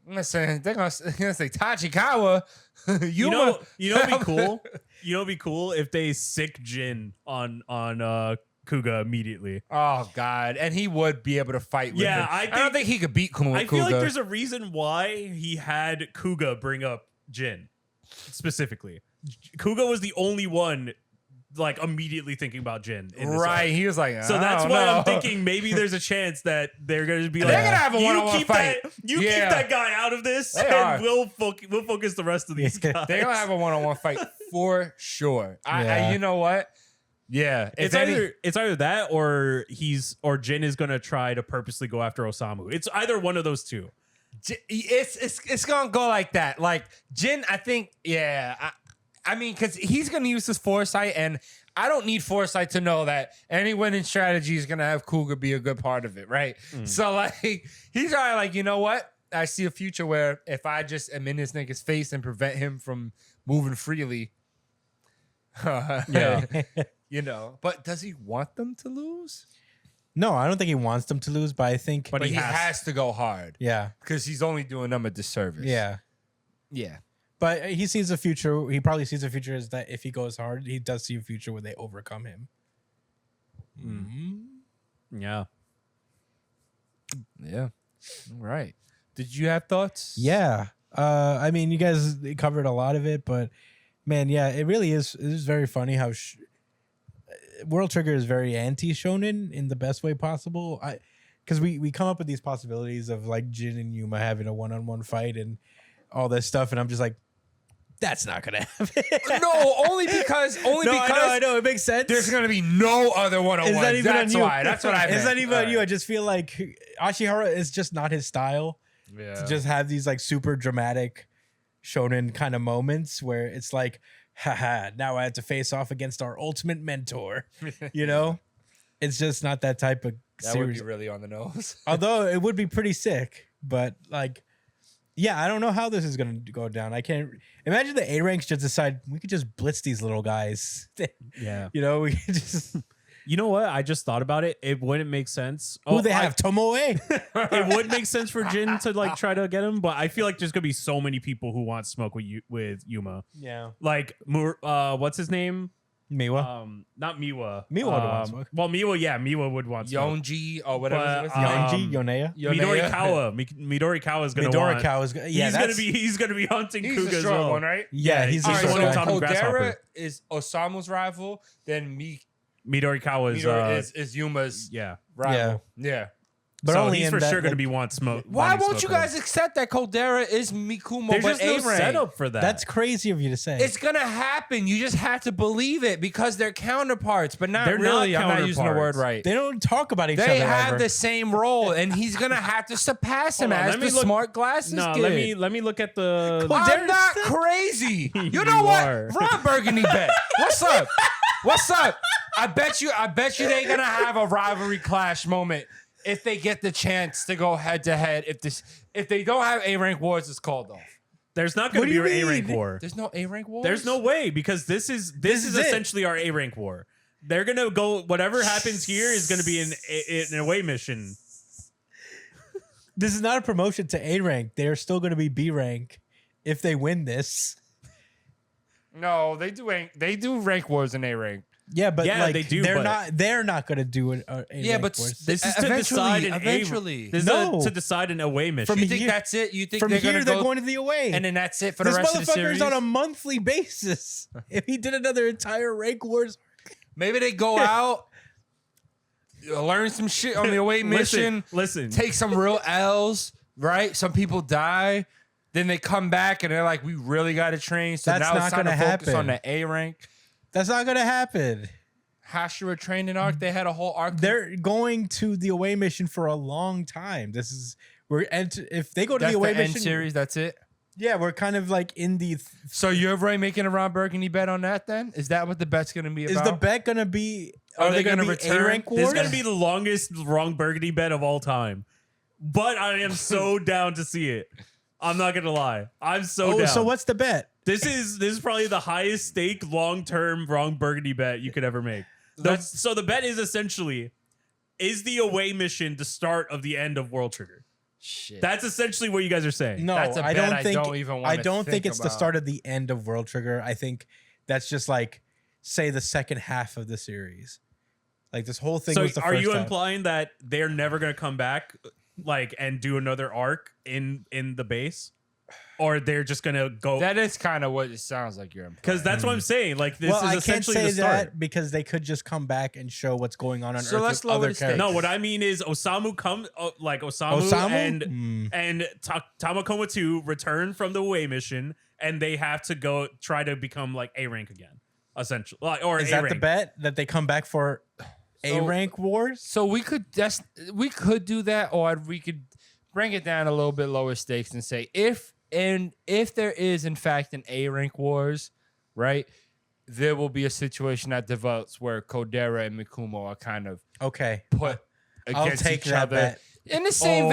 Speaker 3: Listen, they're gonna say Tachikawa.
Speaker 2: You know, it'd be cool. You know, it'd be cool if they sick Jin on Kuga immediately.
Speaker 3: Oh God, and he would be able to fight with him.
Speaker 2: I
Speaker 3: don't think he could beat Kuga.
Speaker 2: I feel like there's a reason why he had Kuga bring up Jin specifically. Kuga was the only one like immediately thinking about Jin. In this
Speaker 3: right.
Speaker 2: arc.
Speaker 3: He was like,
Speaker 2: So that's why I'm thinking maybe there's a chance that they're going to be like,
Speaker 3: they're gonna have a one-on-one
Speaker 2: keep
Speaker 3: fight.
Speaker 2: keep that guy out of this,
Speaker 3: They
Speaker 2: and
Speaker 3: are.
Speaker 2: we'll focus the rest of these guys.
Speaker 3: They're gonna have a one-on-one fight for sure.
Speaker 1: Yeah.
Speaker 3: You know what? Yeah,
Speaker 2: It's either that or Jin is gonna try to purposely go after Osamu. It's either one of those two.
Speaker 3: It's gonna go like that. Like Jin, I think, I mean, because he's gonna use his foresight, and I don't need foresight to know that any winning strategy is gonna have Kuga be a good part of it, right? So like, he's already like, you know what? I see a future where if I just am in this nigga's face and prevent him from moving freely,
Speaker 2: Yeah.
Speaker 3: you know. But does he want them to lose?
Speaker 1: No, I don't think he wants them to lose, but I think,
Speaker 2: But
Speaker 3: But
Speaker 2: he
Speaker 3: he
Speaker 2: has-
Speaker 3: has to go hard
Speaker 1: yeah,
Speaker 3: because he's only doing them a disservice.
Speaker 1: yeah.
Speaker 3: Yeah.
Speaker 1: But he sees a future. He probably sees a future is that if he goes hard, he does see a future where they overcome him.
Speaker 2: Yeah.
Speaker 3: Yeah. All right. Did you have thoughts?
Speaker 1: Yeah. I mean, you guys covered a lot of it, but man, yeah, it really is. It is very funny how World Trigger is very anti shonen in the best way possible. Because we come up with these possibilities of like Jin and Yuma having a 1-on-1 fight and all this stuff, and I'm just like, that's not gonna happen.
Speaker 3: No, only because
Speaker 1: I know it makes sense.
Speaker 3: there's gonna be no other one on
Speaker 1: Is
Speaker 3: one.
Speaker 1: that even
Speaker 3: That's
Speaker 1: on you?
Speaker 3: why. That's what I meant.
Speaker 1: It's not even
Speaker 3: All
Speaker 1: on you.
Speaker 3: right.
Speaker 1: I just feel like Ashihara is just not his style.
Speaker 3: Yeah.
Speaker 1: To just have these like super dramatic shonen kind of moments where it's like, haha, now I have to face off against our ultimate mentor. You know? It's just not that type of
Speaker 3: That would
Speaker 1: series.
Speaker 3: be really on the nose.
Speaker 1: Although it would be pretty sick, but like, yeah, I don't know how this is gonna go down. I can't imagine the A ranks just decide we could just blitz these little guys.
Speaker 2: Yeah.
Speaker 1: You know, we could just
Speaker 2: You know what? I just thought about it. It wouldn't make sense.
Speaker 1: who they have Tomoe.
Speaker 2: It would make sense for Jin to like try to get him, but I feel like there's gonna be so many people who want smoke with Yuma.
Speaker 1: Yeah,
Speaker 2: Like, what's his name?
Speaker 1: Miwa.
Speaker 2: Not Miwa.
Speaker 1: Miwa would want smoke.
Speaker 2: Well, Miwa would want smoke.
Speaker 3: Yonji or whatever.
Speaker 2: But,
Speaker 3: his
Speaker 1: Yonji,
Speaker 2: um,
Speaker 1: Yonea.
Speaker 2: Midorikawa is gonna want.
Speaker 1: Midorikawa's yeah,
Speaker 2: He's gonna be hunting
Speaker 3: He's
Speaker 2: Kuga
Speaker 3: the
Speaker 2: as
Speaker 3: strong
Speaker 2: well.
Speaker 3: one, right?
Speaker 1: yeah, he's
Speaker 2: All
Speaker 1: the
Speaker 2: right,
Speaker 3: All
Speaker 1: short
Speaker 3: right,
Speaker 2: so
Speaker 1: guy.
Speaker 2: Tom
Speaker 3: so
Speaker 2: Grasshopper.
Speaker 3: Kodera is Osamu's rival. Then
Speaker 2: Midorikawa is
Speaker 3: Midori is Yuma's
Speaker 2: yeah.
Speaker 3: rival. Yeah.
Speaker 1: But
Speaker 2: so
Speaker 1: only
Speaker 2: he's
Speaker 1: in
Speaker 2: for
Speaker 1: that,
Speaker 2: sure gonna
Speaker 1: like,
Speaker 2: be want smoke.
Speaker 3: Why
Speaker 2: wanting
Speaker 3: won't you
Speaker 2: smoke with
Speaker 3: guys
Speaker 2: him.
Speaker 3: accept that Kodera is Mikumo
Speaker 2: There's
Speaker 3: but
Speaker 2: just no
Speaker 3: A-Rank?
Speaker 2: setup for that.
Speaker 1: That's crazy of you to say.
Speaker 3: It's gonna happen. You just have to believe it because they're counterparts, but not
Speaker 2: They're not
Speaker 3: really. I'm not using the word
Speaker 2: counterparts.
Speaker 3: right.
Speaker 1: They don't talk about each
Speaker 3: They
Speaker 1: other
Speaker 3: have
Speaker 1: ever.
Speaker 3: the same role, and he's gonna have to surpass him
Speaker 2: Hold on,
Speaker 3: as
Speaker 2: let
Speaker 3: the
Speaker 2: me look-
Speaker 3: smart glasses
Speaker 2: No,
Speaker 3: did.
Speaker 2: let me look at the.
Speaker 1: Cool.
Speaker 3: I'm
Speaker 1: Kodera's
Speaker 3: not
Speaker 1: still-
Speaker 3: crazy. You
Speaker 2: You
Speaker 3: know what?
Speaker 2: are.
Speaker 3: Ron Burgundy bet. What's up? What's up? I bet you they're gonna have a rivalry clash moment if they get the chance to go head to head. If they don't have A-Rank Wars, it's called off.
Speaker 2: There's not
Speaker 1: What
Speaker 2: going
Speaker 1: do
Speaker 2: to be
Speaker 1: you
Speaker 2: an A rank
Speaker 1: mean?
Speaker 2: war.
Speaker 3: There's no A-Rank Wars.
Speaker 2: There's no way because this is
Speaker 1: is it.
Speaker 2: essentially our A rank war. They're gonna go. Whatever happens here is gonna be an away mission.
Speaker 1: This is not a promotion to A rank. They are still going to be B rank if they win this.
Speaker 3: No, they do rank wars in A-Rank.
Speaker 1: Yeah, but
Speaker 2: Yeah,
Speaker 1: like,
Speaker 2: they do,
Speaker 1: They're
Speaker 2: but-
Speaker 1: not going to do it.
Speaker 3: Yeah, but
Speaker 2: This is to decide an
Speaker 3: eventually.
Speaker 2: This is
Speaker 1: No.
Speaker 2: to decide an away mission.
Speaker 1: From
Speaker 3: You think
Speaker 1: here-
Speaker 3: that's it? You think
Speaker 1: from
Speaker 3: they're
Speaker 1: here
Speaker 3: gonna
Speaker 1: they're
Speaker 3: go
Speaker 1: going to the away,
Speaker 3: and then that's it for the
Speaker 1: this
Speaker 3: rest of the series?
Speaker 1: motherfucker's on a monthly basis. If he did another entire rank wars,
Speaker 3: Maybe they go out, learn some shit on the away mission,
Speaker 2: Listen.
Speaker 3: take some real L's, right? Some people die. Then they come back and they're like, we really got to train. So
Speaker 1: That's
Speaker 3: now
Speaker 1: not
Speaker 3: it's time to
Speaker 1: gonna
Speaker 3: focus on
Speaker 1: happen.
Speaker 3: the A rank.
Speaker 1: that's not going to happen.
Speaker 3: Hashira training arc. They had a whole arc.
Speaker 1: They're going to the away mission for a long time. This is if they go to
Speaker 3: That's
Speaker 1: the away
Speaker 3: the end
Speaker 1: mission
Speaker 3: series. That's it.
Speaker 1: Yeah, we're kind of like in the.
Speaker 3: So you're right making a Ron Burgundy bet on that then? Is that what the bet's going to be about?
Speaker 1: Is the bet gonna be?
Speaker 3: Are they
Speaker 1: going
Speaker 3: gonna
Speaker 1: to
Speaker 3: return?
Speaker 1: A rank
Speaker 2: This
Speaker 1: wars?
Speaker 2: is gonna be the longest wrong Burgundy bet of all time. But I am so down to see it. I'm not gonna lie. I'm so down.
Speaker 1: So what's the bet?
Speaker 2: This is probably the highest stake long term wrong Burgundy bet you could ever make. So the bet is essentially, is the away mission the start of the end of World Trigger?
Speaker 3: Shit.
Speaker 2: That's essentially what you guys are saying.
Speaker 1: No,
Speaker 3: That's a
Speaker 1: I
Speaker 3: bet
Speaker 1: don't
Speaker 3: I
Speaker 1: think.
Speaker 3: don't even
Speaker 1: I
Speaker 3: wanna
Speaker 1: don't think
Speaker 3: think
Speaker 1: it's the
Speaker 3: about.
Speaker 1: start of the end of World Trigger. I think that's just like, say, the second half of the series. Like this whole thing
Speaker 2: So
Speaker 1: was the
Speaker 2: are
Speaker 1: first
Speaker 2: you
Speaker 1: half.
Speaker 2: implying that they're never gonna come back, like, and do another arc in the base, or they're just gonna go?
Speaker 3: That is kind of what it sounds like you're implying.
Speaker 2: Because that's what I'm saying. Like this
Speaker 1: Well,
Speaker 2: is
Speaker 1: I can't
Speaker 2: essentially
Speaker 1: say
Speaker 2: the start.
Speaker 1: that because they could just come back and show what's going on
Speaker 3: So
Speaker 1: Earth
Speaker 3: let's
Speaker 1: with
Speaker 3: lower
Speaker 1: other
Speaker 3: the stakes.
Speaker 1: characters.
Speaker 2: No, what I mean is Osamu
Speaker 1: Osamu?
Speaker 2: and Tamakoma 2 return from the away mission, and they have to go try to become like A rank again. essentially, or
Speaker 1: Is
Speaker 2: A
Speaker 1: that the
Speaker 2: rank.
Speaker 1: bet that they come back for A
Speaker 3: So-
Speaker 1: rank wars?
Speaker 3: So we could do that, or we could bring it down a little bit lower stakes and say if there is in fact an A rank wars, right? There will be a situation that develops where Kodera and Mikumo are kind of
Speaker 1: Okay,
Speaker 3: put
Speaker 1: I'll
Speaker 3: against
Speaker 1: take
Speaker 3: each
Speaker 1: that
Speaker 3: other.
Speaker 1: bet.
Speaker 3: In the same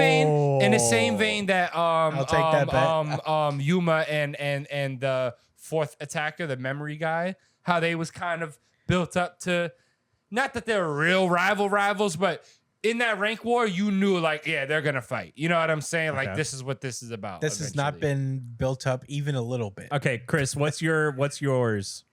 Speaker 3: vein that
Speaker 1: I'll take that bet.
Speaker 3: Yuma and the fourth attacker, the memory guy, how they was kind of built up to, not that they're real rivals, but in that rank war, you knew like, yeah, they're gonna fight. You know what I'm saying? Like
Speaker 2: Okay.
Speaker 3: this is what this is about.
Speaker 1: This has not
Speaker 3: eventually.
Speaker 1: been built up even a little bit.
Speaker 2: Okay, Chris, what's yours?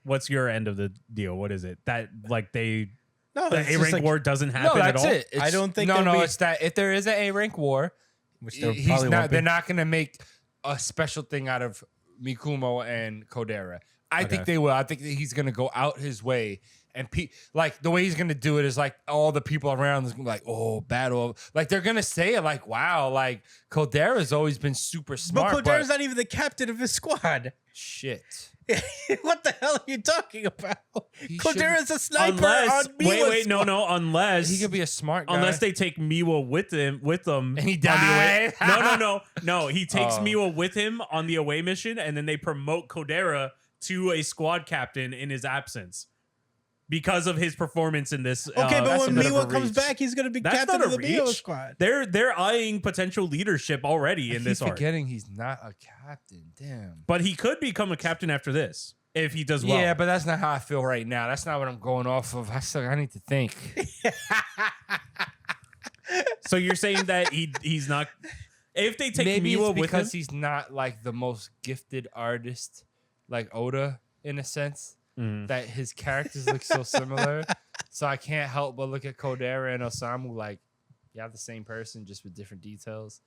Speaker 2: What's your end of the deal? What is it? That like the
Speaker 1: No, it's
Speaker 2: A
Speaker 1: just
Speaker 2: rank
Speaker 1: like,
Speaker 2: war doesn't
Speaker 3: No,
Speaker 2: happen
Speaker 3: that's
Speaker 2: at all?
Speaker 3: it.
Speaker 1: I don't think
Speaker 3: no.
Speaker 1: there'll be-
Speaker 3: It's that if there is an A rank war,
Speaker 1: which there
Speaker 3: he's
Speaker 1: probably
Speaker 3: not.
Speaker 1: won't be.
Speaker 3: They're not gonna make a special thing out of Mikumo and Kodera. I think
Speaker 2: Okay.
Speaker 3: they will. I think that he's gonna go out his way, and like the way he's gonna do it is like all the people around is gonna be like, oh, battle. Like they're gonna say it like, wow, like Kodera's always been super smart,
Speaker 1: But Kodera's not even the captain of his squad.
Speaker 3: shit.
Speaker 1: What the hell are you talking about?
Speaker 3: He
Speaker 1: Kodera's a sniper
Speaker 2: Unless
Speaker 1: on Miwa's
Speaker 2: wait, no,
Speaker 1: squad.
Speaker 2: unless
Speaker 3: He could be a smart guy.
Speaker 2: unless they take Miwa with them
Speaker 3: And he
Speaker 2: on the away-
Speaker 3: died.
Speaker 2: no. He takes
Speaker 3: Oh.
Speaker 2: Miwa with him on the away mission, and then they promote Kodera to a squad captain in his absence because of his performance in this.
Speaker 1: Okay, but
Speaker 2: that's
Speaker 1: when
Speaker 2: a bit of a
Speaker 1: Miwa comes
Speaker 2: reach.
Speaker 1: back, he's going to be
Speaker 2: That's
Speaker 1: captain
Speaker 2: not
Speaker 1: of
Speaker 2: a
Speaker 1: the Miwa
Speaker 2: reach.
Speaker 1: squad.
Speaker 2: They're eyeing potential leadership already in this
Speaker 3: He's
Speaker 2: arc,
Speaker 3: forgetting he's not a captain. Damn.
Speaker 2: but he could become a captain after this if he does well.
Speaker 3: Yeah, but that's not how I feel right now. That's not what I'm going off of. I need to think.
Speaker 2: So you're saying that he's not. If they take
Speaker 3: Maybe
Speaker 2: Miwa
Speaker 3: it's
Speaker 2: with him,
Speaker 3: because he's not like the most gifted artist, like Oda, in a sense,
Speaker 2: Mhm.
Speaker 3: that his characters look so similar. So I can't help but look at Kodera and Osamu like, you have the same person, just with different details.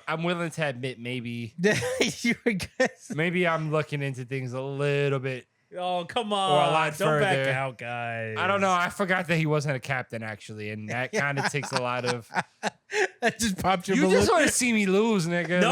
Speaker 3: I'm willing to admit maybe
Speaker 1: You guys-
Speaker 3: maybe I'm looking into things a little bit.
Speaker 2: Oh, come
Speaker 3: Or a
Speaker 2: on.
Speaker 3: lot
Speaker 2: Don't back
Speaker 3: further.
Speaker 2: out, guys.
Speaker 3: I don't know. I forgot that he wasn't a captain actually, and that kind of takes a lot of.
Speaker 1: that just popped your
Speaker 3: You
Speaker 1: balloon.
Speaker 3: just want to see me lose, nigga.
Speaker 2: No,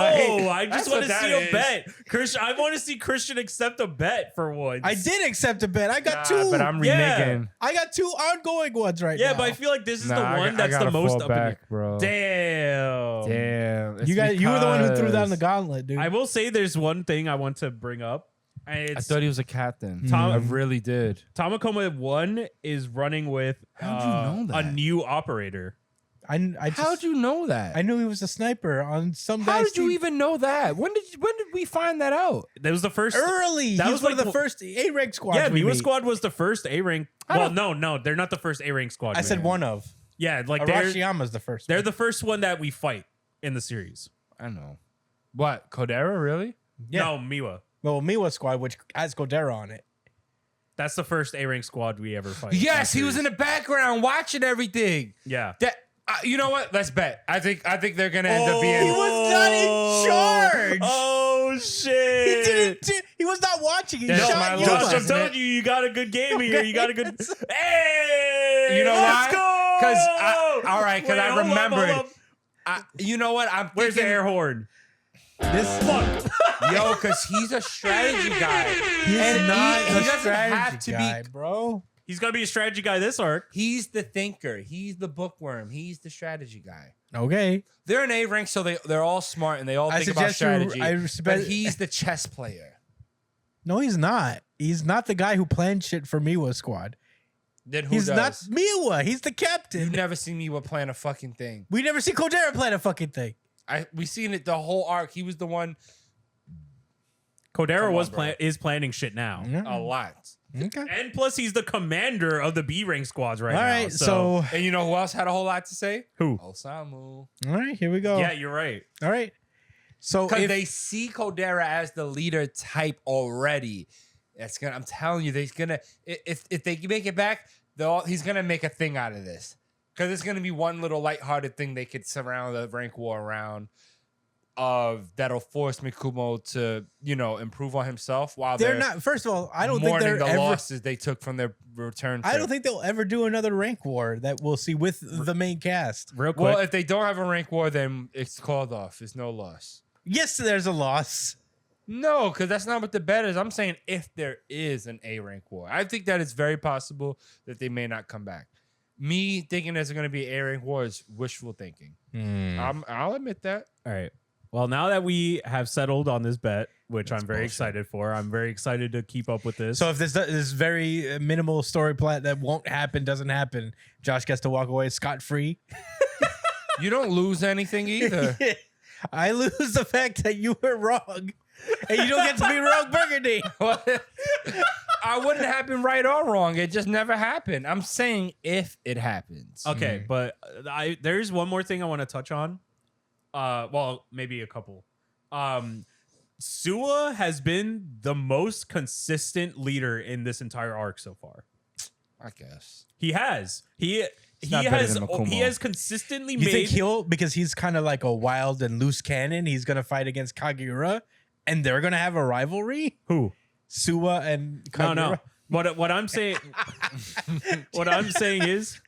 Speaker 3: Like,
Speaker 2: I
Speaker 3: that's
Speaker 2: just want
Speaker 3: what
Speaker 2: to
Speaker 3: that
Speaker 2: see a
Speaker 3: is.
Speaker 2: bet. Christian, I want to see Christian accept a bet for once.
Speaker 1: I did accept a bet. I got
Speaker 3: Nah,
Speaker 1: two.
Speaker 3: but I'm
Speaker 2: Yeah.
Speaker 3: reneging.
Speaker 1: I got two ongoing ones right
Speaker 2: Yeah,
Speaker 1: now.
Speaker 2: but I feel like this is the
Speaker 3: Nah,
Speaker 2: one that's the most up in the.
Speaker 3: bro.
Speaker 2: Damn.
Speaker 3: Damn. It's
Speaker 1: you were the one who threw down the
Speaker 3: because-
Speaker 1: gauntlet, dude.
Speaker 2: I will say there's one thing I want to bring up. And
Speaker 3: I
Speaker 2: it's
Speaker 3: thought he was a captain.
Speaker 2: Tom-
Speaker 3: I really did.
Speaker 2: Tamakoma 1 is running with
Speaker 3: How'd you know
Speaker 2: a
Speaker 3: that?
Speaker 2: new operator.
Speaker 1: I just,
Speaker 3: How'd you know that?
Speaker 1: I knew he was a sniper on some
Speaker 3: How
Speaker 1: guy's
Speaker 3: did you
Speaker 1: team.
Speaker 3: even know that? When did we find that out?
Speaker 2: That was the first.
Speaker 1: Early.
Speaker 2: That
Speaker 1: He
Speaker 2: was
Speaker 1: was one
Speaker 2: like
Speaker 1: of the first A rank squads.
Speaker 2: Yeah,
Speaker 1: we
Speaker 2: Miwa
Speaker 1: meet.
Speaker 2: Squad was the first A rank.
Speaker 3: I
Speaker 2: Well,
Speaker 3: don't-
Speaker 2: no, they're not the first A rank squad.
Speaker 1: I
Speaker 2: we
Speaker 1: said
Speaker 2: met.
Speaker 1: one of.
Speaker 2: Yeah, like they're
Speaker 1: Arashiyama's the first.
Speaker 2: they're
Speaker 1: one.
Speaker 2: the first one that we fight in the series.
Speaker 3: I know. What? Kodera, really?
Speaker 1: Yeah.
Speaker 2: No, Miwa.
Speaker 1: Well, Miwa squad, which has Kodera on it.
Speaker 2: That's the first A rank squad we ever fight.
Speaker 3: Yes, he was in the background watching everything.
Speaker 2: Yeah.
Speaker 3: That you know what? Let's bet. I think they're gonna end up being.
Speaker 1: He was not in charge.
Speaker 2: Oh
Speaker 1: He
Speaker 2: shit!
Speaker 1: didn't. He was not watching. He
Speaker 3: That's
Speaker 1: shot
Speaker 3: my
Speaker 1: Yuma.
Speaker 3: loss.
Speaker 2: Josh, I'm
Speaker 3: Isn't
Speaker 2: telling
Speaker 3: it?
Speaker 2: you, you got a good game here. You got a good.
Speaker 1: It's-
Speaker 2: Hey,
Speaker 3: You know
Speaker 2: let's
Speaker 3: why?
Speaker 2: go!
Speaker 3: 'Cause all right, 'cause
Speaker 2: Wait,
Speaker 3: I
Speaker 2: hold up, hold
Speaker 3: remembered.
Speaker 2: up.
Speaker 3: You know what? I'm
Speaker 2: Where's the
Speaker 3: thinking,
Speaker 2: air horn?
Speaker 1: This
Speaker 2: Fuck.
Speaker 3: yo, because he's a strategy guy.
Speaker 1: He's
Speaker 3: And
Speaker 1: not
Speaker 3: he
Speaker 1: a
Speaker 3: doesn't
Speaker 1: strategy
Speaker 3: have to
Speaker 1: guy,
Speaker 3: be.
Speaker 1: bro.
Speaker 2: He's gonna be a strategy guy this arc.
Speaker 3: He's the thinker. He's the bookworm. He's the strategy guy.
Speaker 1: Okay.
Speaker 3: They're an A rank, so they're all smart and they all
Speaker 1: I
Speaker 3: think about
Speaker 1: suggest
Speaker 3: strategy.
Speaker 1: you. I
Speaker 3: but
Speaker 1: respect.
Speaker 3: he's the chess player.
Speaker 1: No, he's not. He's not the guy who planned shit for Miwa squad.
Speaker 3: Then who
Speaker 1: He's
Speaker 3: does?
Speaker 1: not Miwa. He's the captain.
Speaker 3: You've never seen me plan a fucking thing.
Speaker 1: We never see Kodera plan a fucking thing.
Speaker 3: We seen it the whole arc. He was the one
Speaker 2: Kodera
Speaker 3: Come on,
Speaker 2: was
Speaker 3: bro.
Speaker 2: is planning shit now.
Speaker 3: a lot.
Speaker 1: Okay.
Speaker 2: And plus, he's the commander of the B rank squads right
Speaker 1: All
Speaker 2: now.
Speaker 1: right. So,
Speaker 3: And you know who else had a whole lot to say?
Speaker 2: who?
Speaker 3: Osamu.
Speaker 1: all right. Here we go.
Speaker 2: Yeah, you're right.
Speaker 1: All right. So
Speaker 3: Because
Speaker 1: if,
Speaker 3: they see Kodera as the leader type already. That's gonna. I'm telling you, he's gonna. If they make it back, he's gonna make a thing out of this. Because it's gonna be one little lighthearted thing they could surround the rank war around. That'll force Mikumo to improve on himself while
Speaker 1: they're not. First of all, I don't think
Speaker 3: mourning
Speaker 1: they're
Speaker 3: the
Speaker 1: ever.
Speaker 3: losses they took from their return.
Speaker 1: I
Speaker 3: trip.
Speaker 1: don't think they'll ever do another rank war that we'll see with the main cast.
Speaker 2: Real quick.
Speaker 3: Well, if they don't have a rank war, then it's called off. It's no loss.
Speaker 1: Yes, there's a loss.
Speaker 3: No, because that's not what the bet is. I'm saying if there is an A rank war, I think that it's very possible that they may not come back. Me thinking there's going to be an A rank war is wishful thinking. I'll admit that.
Speaker 2: All right. Well, now that we have settled on this bet, which
Speaker 1: That's
Speaker 2: I'm very
Speaker 1: bullshit.
Speaker 2: excited for, I'm very excited to keep up with this.
Speaker 1: So if this very minimal story plot that won't happen doesn't happen, Josh gets to walk away scot free.
Speaker 3: You don't lose anything either.
Speaker 1: I lose the fact that you were wrong, and you don't get to be wrong, Burgundy.
Speaker 3: I wouldn't happen right or wrong. It just never happened. I'm saying if it happens.
Speaker 2: okay, but there's one more thing I want to touch on. Well, maybe a couple. Sua has been the most consistent leader in this entire arc so far.
Speaker 3: I guess.
Speaker 2: He has. He
Speaker 3: not better
Speaker 2: has
Speaker 3: than Makumo.
Speaker 2: he has consistently
Speaker 1: You
Speaker 2: made
Speaker 1: think he'll, because he's kind of like a wild and loose cannon, he's gonna fight against Kageura, and they're gonna have a rivalry?
Speaker 2: who?
Speaker 1: Sua and Kageura?
Speaker 2: No. What I'm saying what I'm saying is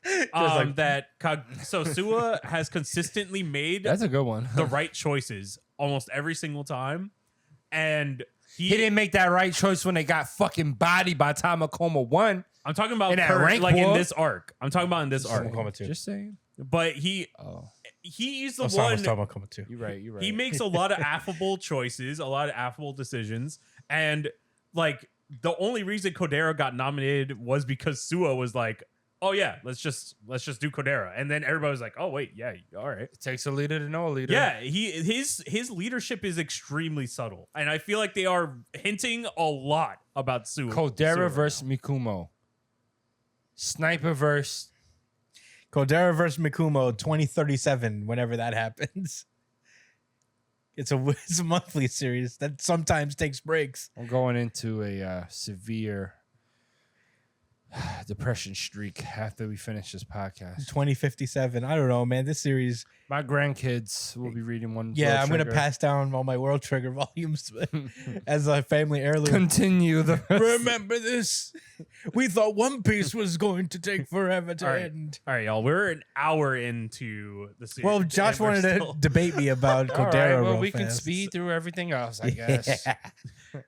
Speaker 2: so Sua has consistently made
Speaker 3: That's a good one.
Speaker 2: the right choices almost every single time. And
Speaker 3: He didn't make that right choice when they got fucking bodied by Tamakoma 1.
Speaker 2: I'm talking about
Speaker 3: In that rank
Speaker 2: like in
Speaker 3: war?
Speaker 2: this arc. I'm talking about in this arc.
Speaker 1: Tamakoma 2.
Speaker 3: Just saying.
Speaker 2: But he's the one.
Speaker 1: Tamakoma 2.
Speaker 3: You're right. You're right.
Speaker 2: He makes a lot of affable choices, a lot of affable decisions, and like the only reason Kodera got nominated was because Sua was like, "Oh yeah, let's just do Kodera," and then everybody was like, "Oh wait, yeah, all right."
Speaker 3: It takes a leader to know a leader.
Speaker 2: Yeah, his leadership is extremely subtle, and I feel like they are hinting a lot about Sua.
Speaker 3: Kodera
Speaker 2: Sua
Speaker 3: versus
Speaker 2: right
Speaker 3: Mikumo. Sniper versus.
Speaker 1: Kodera versus Mikumo 2037, whenever that happens. It's a monthly series that sometimes takes breaks.
Speaker 3: I'm going into a severe depression streak after we finish this podcast.
Speaker 1: 2057. I don't know, man. This series,
Speaker 3: My grandkids will be reading one.
Speaker 1: yeah, I'm
Speaker 3: World
Speaker 1: gonna
Speaker 3: Trigger.
Speaker 1: pass down all my World Trigger volumes as a family heirloom.
Speaker 3: Continue the.
Speaker 1: Remember this? We thought One Piece was going to take forever to
Speaker 2: All right.
Speaker 1: end.
Speaker 2: All right, y'all. We're an hour into the series.
Speaker 1: Well, Josh
Speaker 2: and we're
Speaker 1: wanted to
Speaker 2: still-
Speaker 1: debate me about
Speaker 3: All
Speaker 1: Kodera.
Speaker 3: right, well,
Speaker 1: real
Speaker 3: we can
Speaker 1: fast.
Speaker 3: speed through everything else, I guess.
Speaker 1: Yeah.